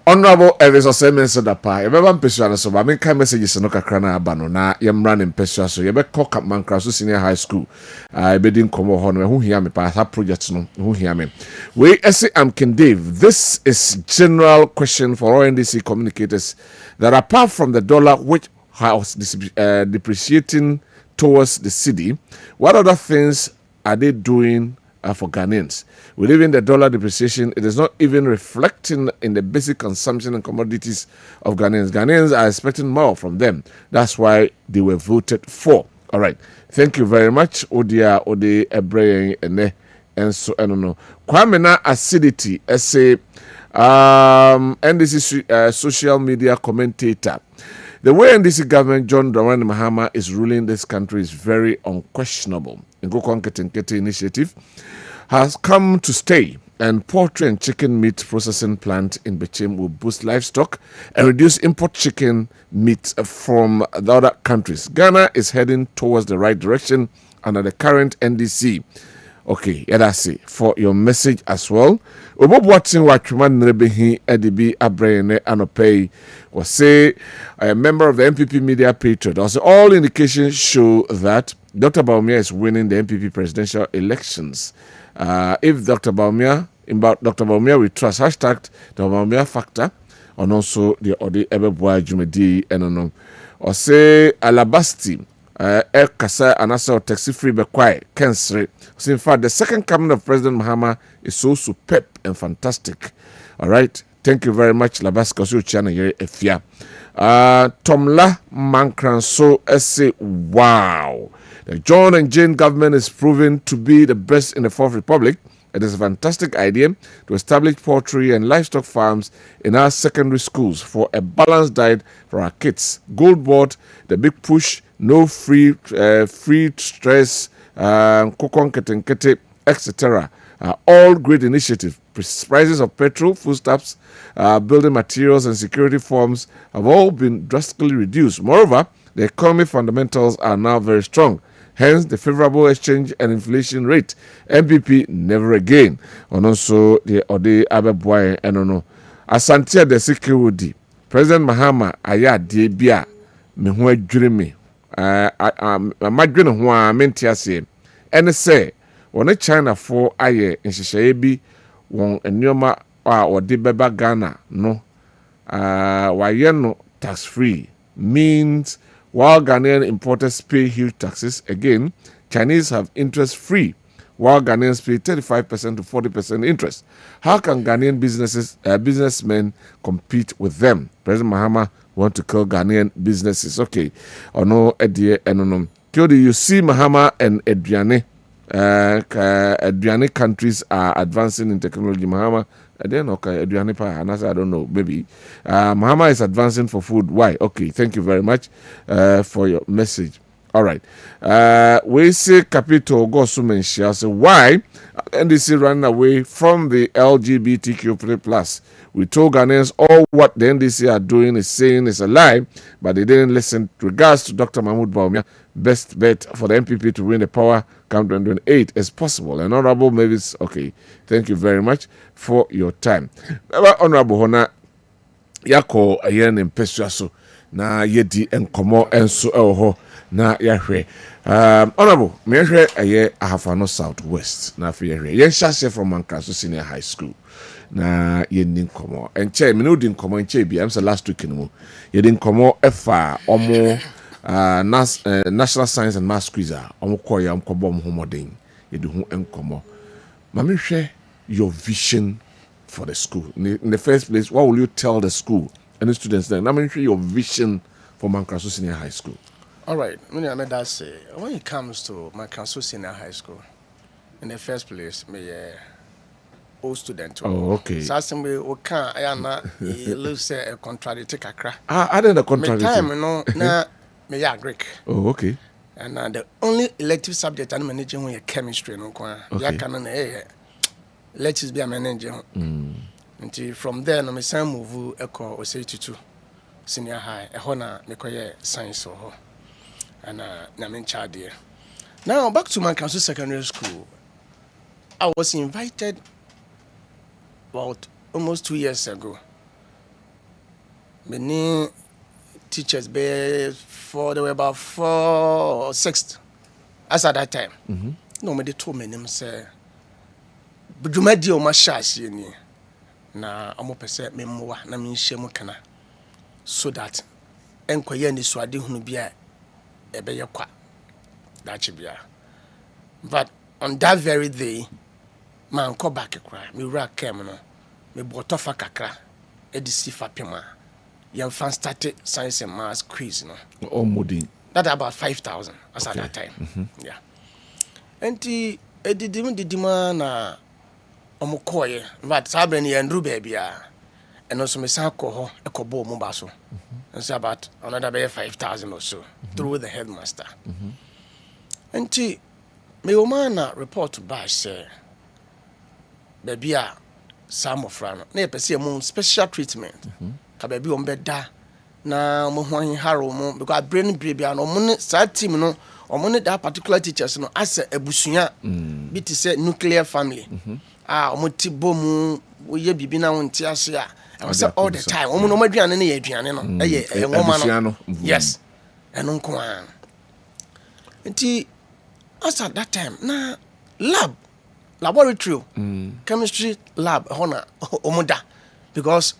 Honorable Elvis Osemen said that pa. Remember Pesua so I mean kind messages no kakra na aba no na yem run in Pesua so yebe call Capman Kraso Senior High School. I be din komo ho no who hear me pa that project no who hear me. We say I'm King Dave. This is general question for all NDC communicators that apart from the dollar which has depreciating towards the city, what other things are they doing for Ghanaians? We live in the dollar depreciation. It is not even reflecting in the basic consumption and commodities of Ghanaians. Ghanaians are expecting more from them. That's why they were voted for. All right. Thank you very much. Odia Ode Ebreye Ene and so I don't know. Kwabena acidity as a NDC social media commentator. The way NDC government John Dramani Mahama is ruling this country is very unquestionable. Ngoko Nkete initiative has come to stay, and poultry and chicken meat processing plant in Bechem will boost livestock and reduce import chicken meat from the other countries. Ghana is heading towards the right direction under the current NDC. Okay, yeah, that's it for your message as well. Obob watching Watchman Nebehi Edibi Abrene Anopei was say a member of the MPP media patriot. Also, all indications show that Dr. Bawumia is winning the MPP presidential elections. If Dr. Bawumia, we trust hashtag the Bawumia factor, and also the Odi Ebeboa Jumedi and or say Alabasti. Kasa Anasa taxi free be quiet cancer. So in fact the second coming of President Mahama is so superb and fantastic. All right, thank you very much Labaska so channel here efia. Tomla Mankranso say wow, the John and Jane government is proven to be the best in the Fourth Republic. It is a fantastic idea to establish poultry and livestock farms in our secondary schools for a balanced diet for our kids. Gold board, the big push, no free stress, kokon etc. All great initiatives. Prices of petrol, foodstuffs, building materials and security forms have all been drastically reduced. Moreover, the economic fundamentals are now very strong. hence the favorable exchange and inflation rate. MPP never again. And also the Ode Abeboy and no. Asante de security. President Mahama aya de bia me ho adwire me. Madwene ho a mentiase. Ene say wona China for aye nhyehyeye bi won enoma a ode beba Ghana no. Waye no tax free means while Ghanaian importers pay huge taxes, again, Chinese have interest free, while Ghanaians pay 35% to 40% interest. How can Ghanaian businessmen compete with them? President Mahama want to kill Ghanaian businesses. Okay. Or no, Edie, and Kyodi, you see Mahama and Adriane countries are advancing in technology. Mahama, I don't know, I don't know, maybe. Mahama is advancing for food. Why? Okay, thank you very much for your message. All right. We say Capito Gosumenshia. So why NDC ran away from the LGBTQ+. We told Ghanaians all what the NDC are doing is saying is a lie, but they didn't listen. Regards to Dr. Mahmoud Bawumia, best bet for the MPP to win the power come 2028 is possible. And Honorable Mavis, okay, thank you very much for your time. Honorable Hona, yako ayen impesuaso na yedi enkomo enso eho na yahwe. Honorable, me yahwe aye Ahafano Southwest na fi yahwe. Yen shase from Mankaso Senior High School. Na yedin komo enche me no din komo enche bi am say last week no yedin komo efa omo National Science and Maths Quizzer omo koya am kobo mo homoden yedi hu enkomo ma me hwe your vision for the school. In the first place, what will you tell the school and the students then? I mean, your vision for Mankaso Senior High School. All right, when it comes to Mankaso Senior High School, in the first place, me old student. Oh, okay. So we can't. I am not. Lose a contradict kakra. I didn't contradict. My time, na me Greek. Oh, okay. And the only elective subject I'm managing is chemistry. No, okay. Let's be a manager. Until from there, no, my son move echo or say to senior high. A honor me koye science or and I'm in charge there. Now back to Mankaso Secondary School. I was invited about almost 2 years ago. Many teachers there there were about 4 or 6 as at that time. No, me they told me them say. Budumadi o mashasi ni na omo pese memwa na menhye kana so that enkoye ni so ade hunu bia ebeye kwa dachi bia. But on that very day man ko back kra me wura kem no me botofa kakra edisi fapema yam fan started science and maths quiz no all modin that about 5,000 as okay. At that time. Yeah, enti edidima na omukoye but sabre ni andru baby and also me san ko ho ekobo mu ba so and say about another 5,000 or so through the headmaster. Enti me o man report back say baby some of ran na e pese mu special treatment ka baby o mbeda na mo ho haro mu because brain baby no mo ne sa team no omo ne that particular teachers no as ebusua bi ti say nuclear family. Omo ti bomu wo ye bibi na won ti ase a I was all the time omo no maduane na ye aduane no eye enwoma no yes eno nko an nti as at that time na laboratory chemistry lab hona omo da because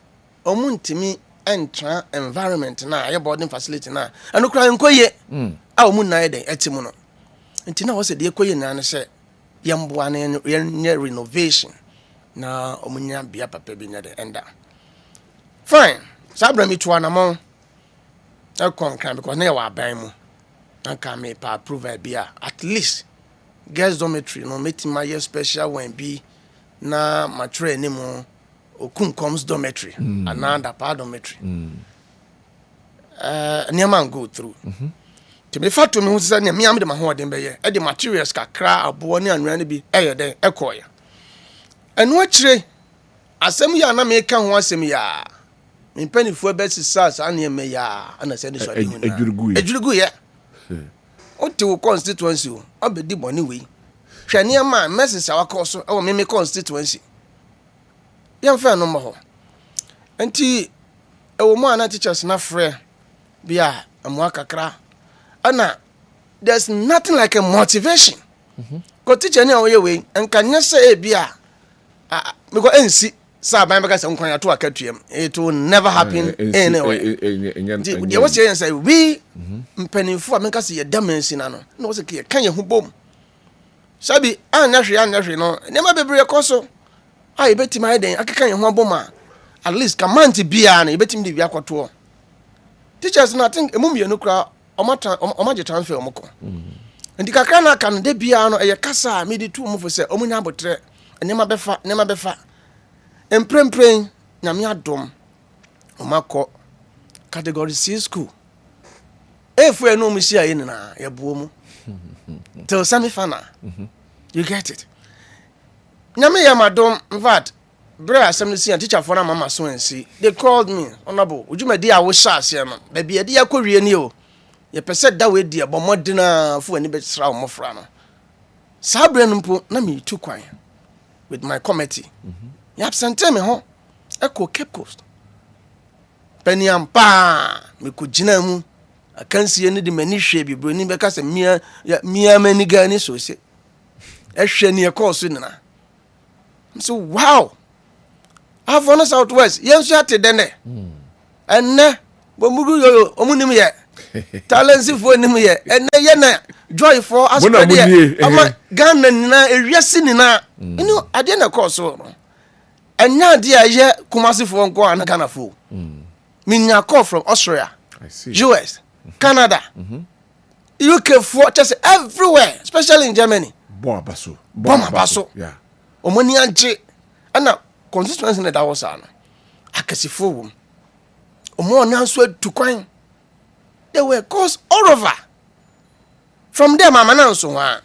omo ntimi entra environment na ye boarding facility na eno kra nkoye omo na ye den etimu no nti na wo se de ekoye na ne se yamboa na renovation na omunya bia papa bi nya de enda fine sabra mi to anamon e kon because na wa ban mu anka me pa approve bia at least girls dormitory no metima ye special when be na matre ni mu okunkoms dormitory another part dormitory niam go through to me fat to me who say me am de ma ho den be ye e de materials kakra abo ne anwa ne bi e den ekoya eno akire asem ya na me ka ho asem ya me panifo be sisa sa na me ya ana se ne so ade hu na ejurugu ye o te wo constituency o obedi boni we hwɛ nneɛma message a wakɔ so ɛwɔ me constituency yɛmfa no mmɔ hɔ nti ɛwɔ mu ana teachers na frɛ bia amoa kakra ana there's nothing like a motivation ko teacher ni awɔ yɛ we nka nyɛ sɛ bia because NC sa ban beka se nkwan ato akatuam it will never happen anyway they was saying say we mpanimfo a menka se ye damansi na no no was say kan ye hu bom sabi anyahwe no nema bebre koso ai betima eden akeka ye hu bom a at least command bia na betim de bia kwoto teachers na think emum ye no kra omaje transfer omko ndi kakra na kan de bia no ye kasa me di tu mu fo se omunya abotre nema befa emprempren nyame adom omakọ category C school efu enu mu sia yin na ye buo mu till semi final you get it nyame ya madom in fact bra assembly sia teacher for na mama so ensi they called me honorable ujumadi a wo sha ase no ba bia de yakowie ni o ye pese da we di abo modena fu ani be sra mo fra no sabre no mpo na me tu kwan with my committee you absent me ho eko Cape Coast peniam pa me ko gina mu akansie ne de mani hwe bibro ni be ka se mia mani gani so se ehwe ne course nina so wow have on Southwest yensu ate dene enne bomuru yo omunim ye talents for nim ye enne ye na joy for aspect ye ama Ghana nina ewiase nina you ade na course no enya dia ye Kumasi for nko an Ghana fo minya call from Australia, I see. US, Canada, UK for just everywhere, especially in Germany. Bombaso. Yeah. Omoni anje ana constituency na dawo sa no. Akasifo wom. Omo na so atu kwan. They were caused all over. From there mama na so ha.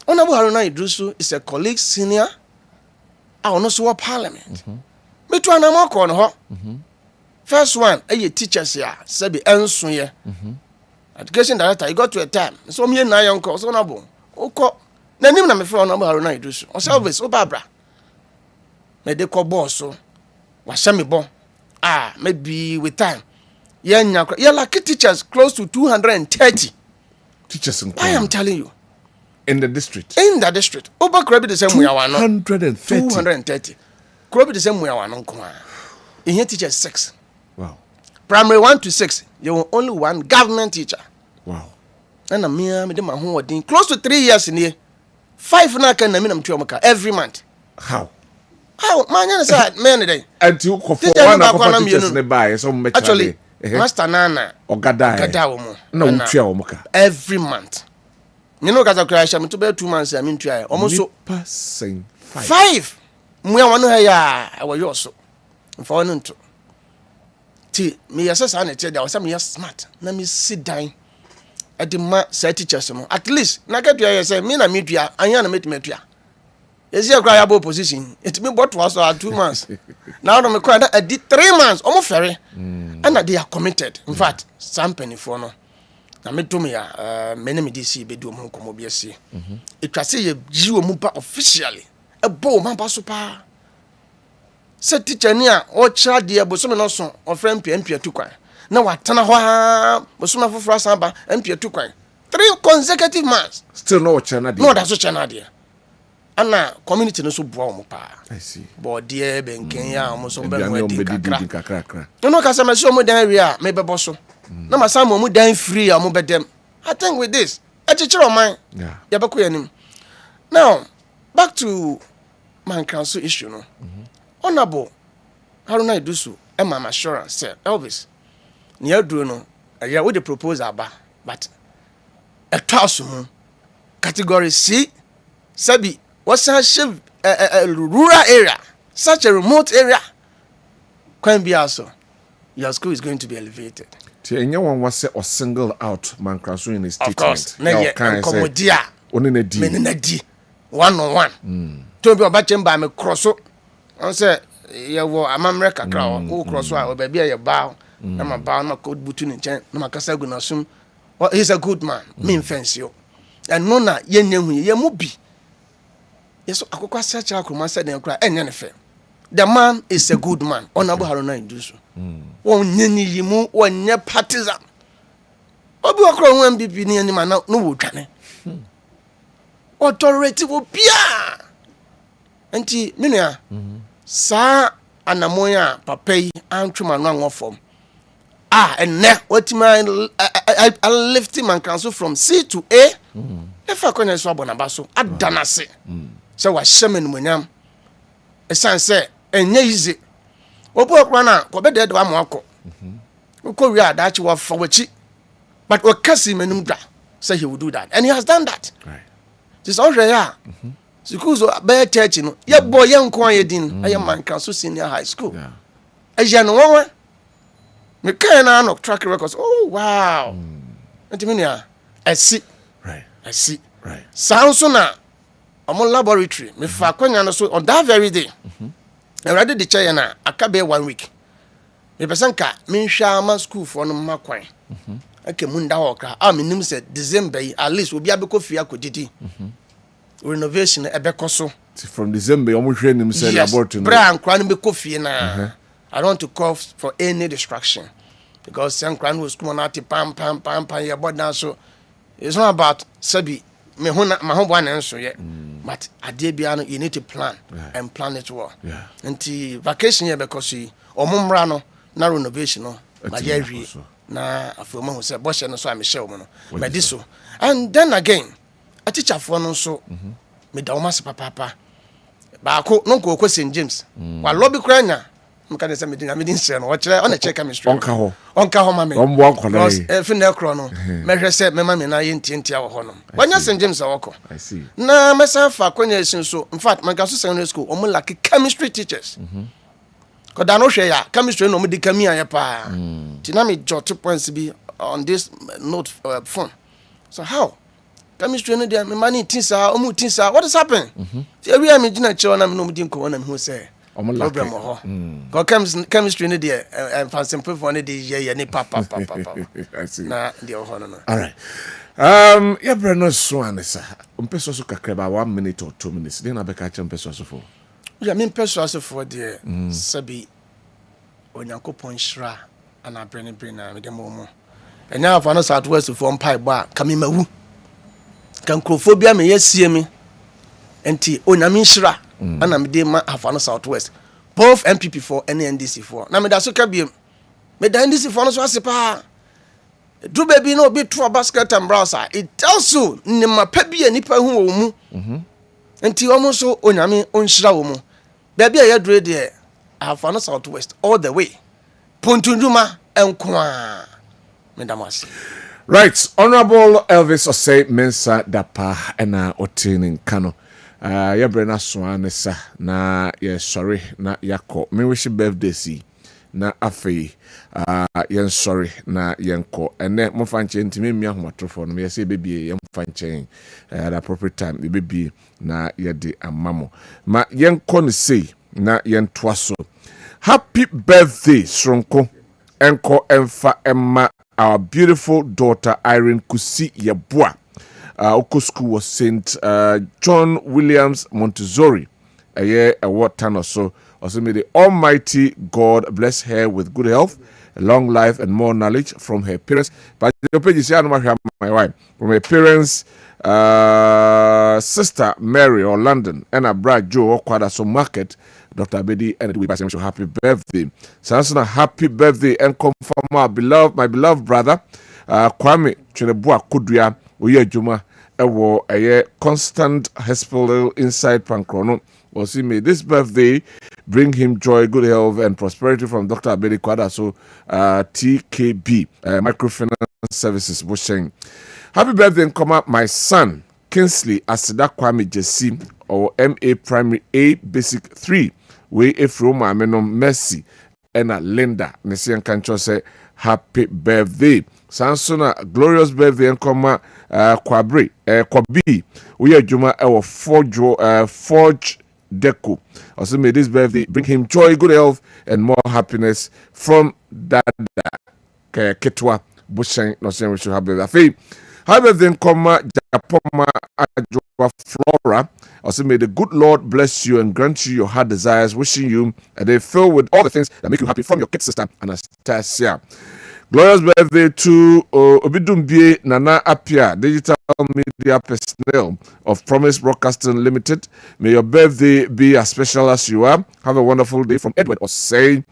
Honorable Haruna Idrusu is a colleague senior. I also parliament. Me to anamo ko no ho. First one, teachers here, sabi enso ye. Education director, you got to a time. So me na yon ko so na bo. Oko na nim na me fro na ba Haruna Idrusu. O service o babra. Me de ko boss so. Wa sha me bon. Maybe with time. Yeah like teachers close to 230. Teachers in I am telling you. In the district. Oba Krobi the same way I want. 230. Krobi the same way I want. In here teachers 6. Wow. Primary 1 to 6, you were only one government teacher. Wow. And I'm here, me my home close to 3 years in here. 5 na can every month. How? Man, said man day. And you for one teachers nearby, so much. Actually, Master Nana or Gada. No, every month. You know, Gaza crash, I'm to be 2 months. I mean, try almost passing 5. Me, I want to hear I was yours. For one to me, yes, I tell you, some years smart. Let me sit down at the ma say teachers. At least, Naka to you say, me na meet you, I am meet me. Is your cryable position? It me what was 2 months. Now, I'm quite I did 3 months, almost ferry. And they are committed. In fact, some penny for no. Na me to me many me DC be do mo komo bi ase. It was say you mupa officially. A bow man pa. Se teacher ni a o cha de bosom no so o friend mpia tukwan na watana ho bosom afofra samba mpia tukwan 3 consecutive months still no chana de no da so chana de ana community no so boa o mo pa I see bo de benken ya o mo so be mo di kakra no ka se me so mo dan wi a me bebo so na ma sam mo dan free a mo bedem I think with this e chichiro man ya beko yanim now back to man council issue no Honorable Haruna Idrusu Emma assurance said Elvis near Druno yeah with the proposal but a thousand category C Sabi what's a rural area such a remote area can be also your school is going to be elevated. Anyone was or single out Mankrasu in his statement. Of course, Komodia only Menadi 1-on-1 to be about him by me cross. I said, you were a mamre kakra, who cross or baby a bow, and my bow not cold button in chain, no Macasagunasum, Well, he's a good man. Me offense you. And nona ye nyehu ye mu bi. Yes, akokwa search akoma said dem cry enye ne fe. The man is a good man. Honorable Haruna Indusu. Won nyeni yimu wonye partisan. Obi okro won MPP ni ani ma no wo twane. Authority wo bia. Enti menua sa anamoya papa yi antwema no anwofom. And now what I lift him and cancel from C to A. If I can't swab on a basso, I done say. So I shaman when I'm a son say, and easy. Opo Rana, Kwabena do Amako. Korea that you are for which, but what Kessben Menumda say he would do that, and he has done that. Right. This all rare. Sikuzo bear church, you know, yeah, boy, young quiet in I am man council senior high school. As you know, me kind of track records. Oh wow! I see. Right. I see. Right. Sounds so now. I'm on laboratory. Me fa kwanya so on that very day. I ready the chair na. I can be 1 week. Me person ka me hwa ma school for no ma kwan. Ake munda okra. Ah me nim say December at least obi abeko fia kodidi. Renovation ebeko so. From December omo hwe nim say laboratory. Bra ankra no beko fie na. I don't want to call for any distraction because some crowd was coming out pam your body now. So it's not about sabi me hona my home one answer yet. But at Debiano you need to plan and plan it well. Yeah. Until vacation here because you or mumrano na renovation no my jerry na afoma who say bosh no so I Michelle no. But this so and then again a teacher for no so me da almost papa. Ba ko no ko St. James. Wa lobby kranya mka say me din share no watch on check chemistry onka ho mama ombo akola e fi na kro no me hwe say me mama na ye ntientia wo ho no wanya St. James awoko I see na me say fa kwanya sin so in fact my gaso secondary school omo like chemistry teachers ko da no hwe ya chemistry no mo di kami aye pa ti na me jot points be on this note phone so how chemistry no dia me mani tinsa omo tinsa what is happening ti area me gina che na me no mo di nko na me hu say problem ho chemistry ni there and for simple for ni dey ni papa I see na dey ho no all right ya brano so anesa mpeso so kakra ba 1 minute or 2 minutes then abeka cha mpeso so for ya me mpeso so for there sabi onyankopon hira ana brene na me dem mo enya afa no southwest for mpai ba kame mawu kan crofobia me yesie me enti onyame hira ana me dey ma afa no southwest both MPP for and NDC for na me da so ka biem me da NDC for no so asepa do baby no be to basket and browser it tells you ni mapa bi anipa hu wo mu enti omo so onyame onhira wo mu baby a yadure de afa no southwest all the way pontunduma enkoa me da mas. Right, Honorable Elvis Osei Mensa Dapa ena otinin kano ya brena swanesa na ye sorry na yako me wish birthday si na afei yen sorry na yenko ene mo fanche ntimi mi ahomatrofo no me say bebie yen fanche at appropriate time bebie na ye de amamo ma yenko ne sei na yen toaso. Happy birthday Sronko enko emfa emma our beautiful daughter Irene Kusi Yabua. Oko school was St. John Williams Montessori. A year, a what time or so. Also, may the Almighty God bless her with good health, a long life, and more knowledge from her parents. But the page is my wife. From her parents, sister Mary or London, and a brother Joe Okwada Market, Dr. Bedi, and we pass him happy birthday. Sansana, happy birthday, and come from my beloved brother, Kwame Chenebua Kudria, Oye Juma. Ewo a constant hospital inside Pankrono. Also, may this birthday bring him joy, good health, and prosperity from Dr. Abedi Kwada. So, TKB Microfinance Services. Bushing. Happy birthday, and come up, my son Kinsley Asida Kwame Jesse or MA Primary A Basic 3. We from Amenom Mercy and Linda. Nesian Kancho say happy birthday. Sansona glorious birthday and come Kwabi. We are Juma our Forge Deco. Also may this birthday bring him joy, good health, and more happiness from Dada Ketwa Bushan no say we should have birthday. Happy birthday Nkoma Japoma Ajwa Flora. Also may the good Lord bless you and grant you your heart desires, wishing you a day filled with all the things that make you happy from your kid sister Anastasia. Glorious birthday to Obidumbie Nana Apia, digital media personnel of Promise Broadcasting Limited. May your birthday be as special as you are. Have a wonderful day from Edward Osei.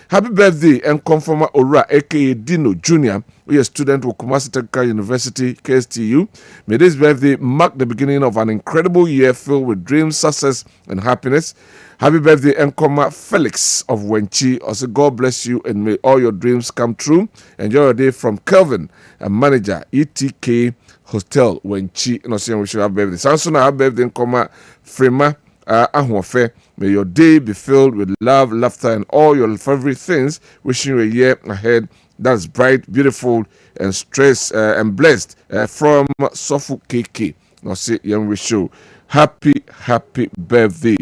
Happy birthday and Conformer Ora, aka Dino Jr., who is a student of Kumasi Technical University, KSTU. May this birthday mark the beginning of an incredible year filled with dreams, success, and happiness. Happy birthday, Nkoma Felix of Wenchi. Also, God bless you and may all your dreams come true. Enjoy your day from Kelvin, a manager, ETK Hotel, Wenchi. And also, we should have birthday. Samson, happy birthday, Nkoma Frema Ahwafe. May your day be filled with love, laughter, and all your favorite things. Wishing you a year ahead that's bright, beautiful, and stress and blessed from Sofu KK. Now, see, young wish you happy birthday.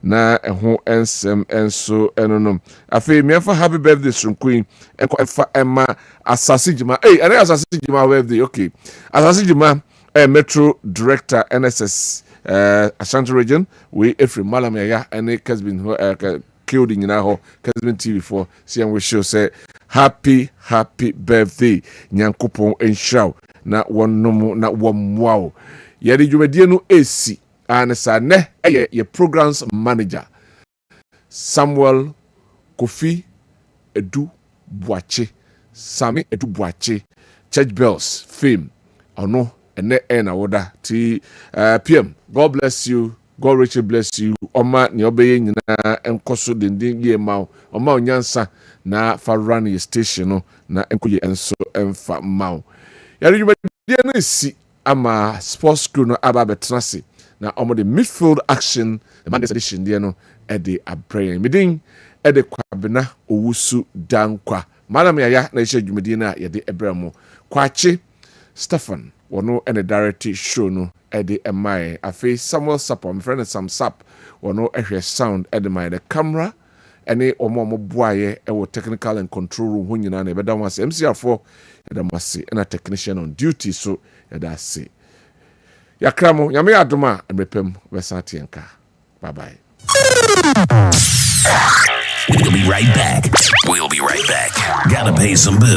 Na eho ensem enso enonom afi me fa happy birthday from Queen enko fa Emma Asasijima. Hey, ane Asasijima birthday. Okay, Asasijima Metro Director NSS Ashanti region. We every malam ya ane Kessben killed in ho Kessben TV4. See and we show say happy birthday Nyankopon enhraw na wonnom na womwao. Yedi dwumadie no esi Anessa ne ye programs manager Samuel Kofi Edu Boache Sami Edu Boache Church Bells Fame ono ene na woda ti PM. God bless you, God richly bless you. Oma ni obeye nyina enkoso dendin ye mawo oma onyansa na fa run your station no na enkoye enso emfa mawo yari dwumadie no esi ama sports crew no aba betrase na omo the midfield action the Monday edition there no e dey abraya midin e dey Kwabena owusu Dankwa madam ya na ishe dwumadi na ye dey ebramo Kwache Stefan wono and the director show no e dey emai afi Samuel Sapper my friend Sam Sap wono ehwe sound e dey my the camera ene omo boaye e wo technical and control room ho nyina na e beda wase MCR4 e dey wase na technician on duty so e da say Yakramo, Yami Adoma, and Repem, Vesatienka. Bye bye. We'll be right back. Gotta pay some bills.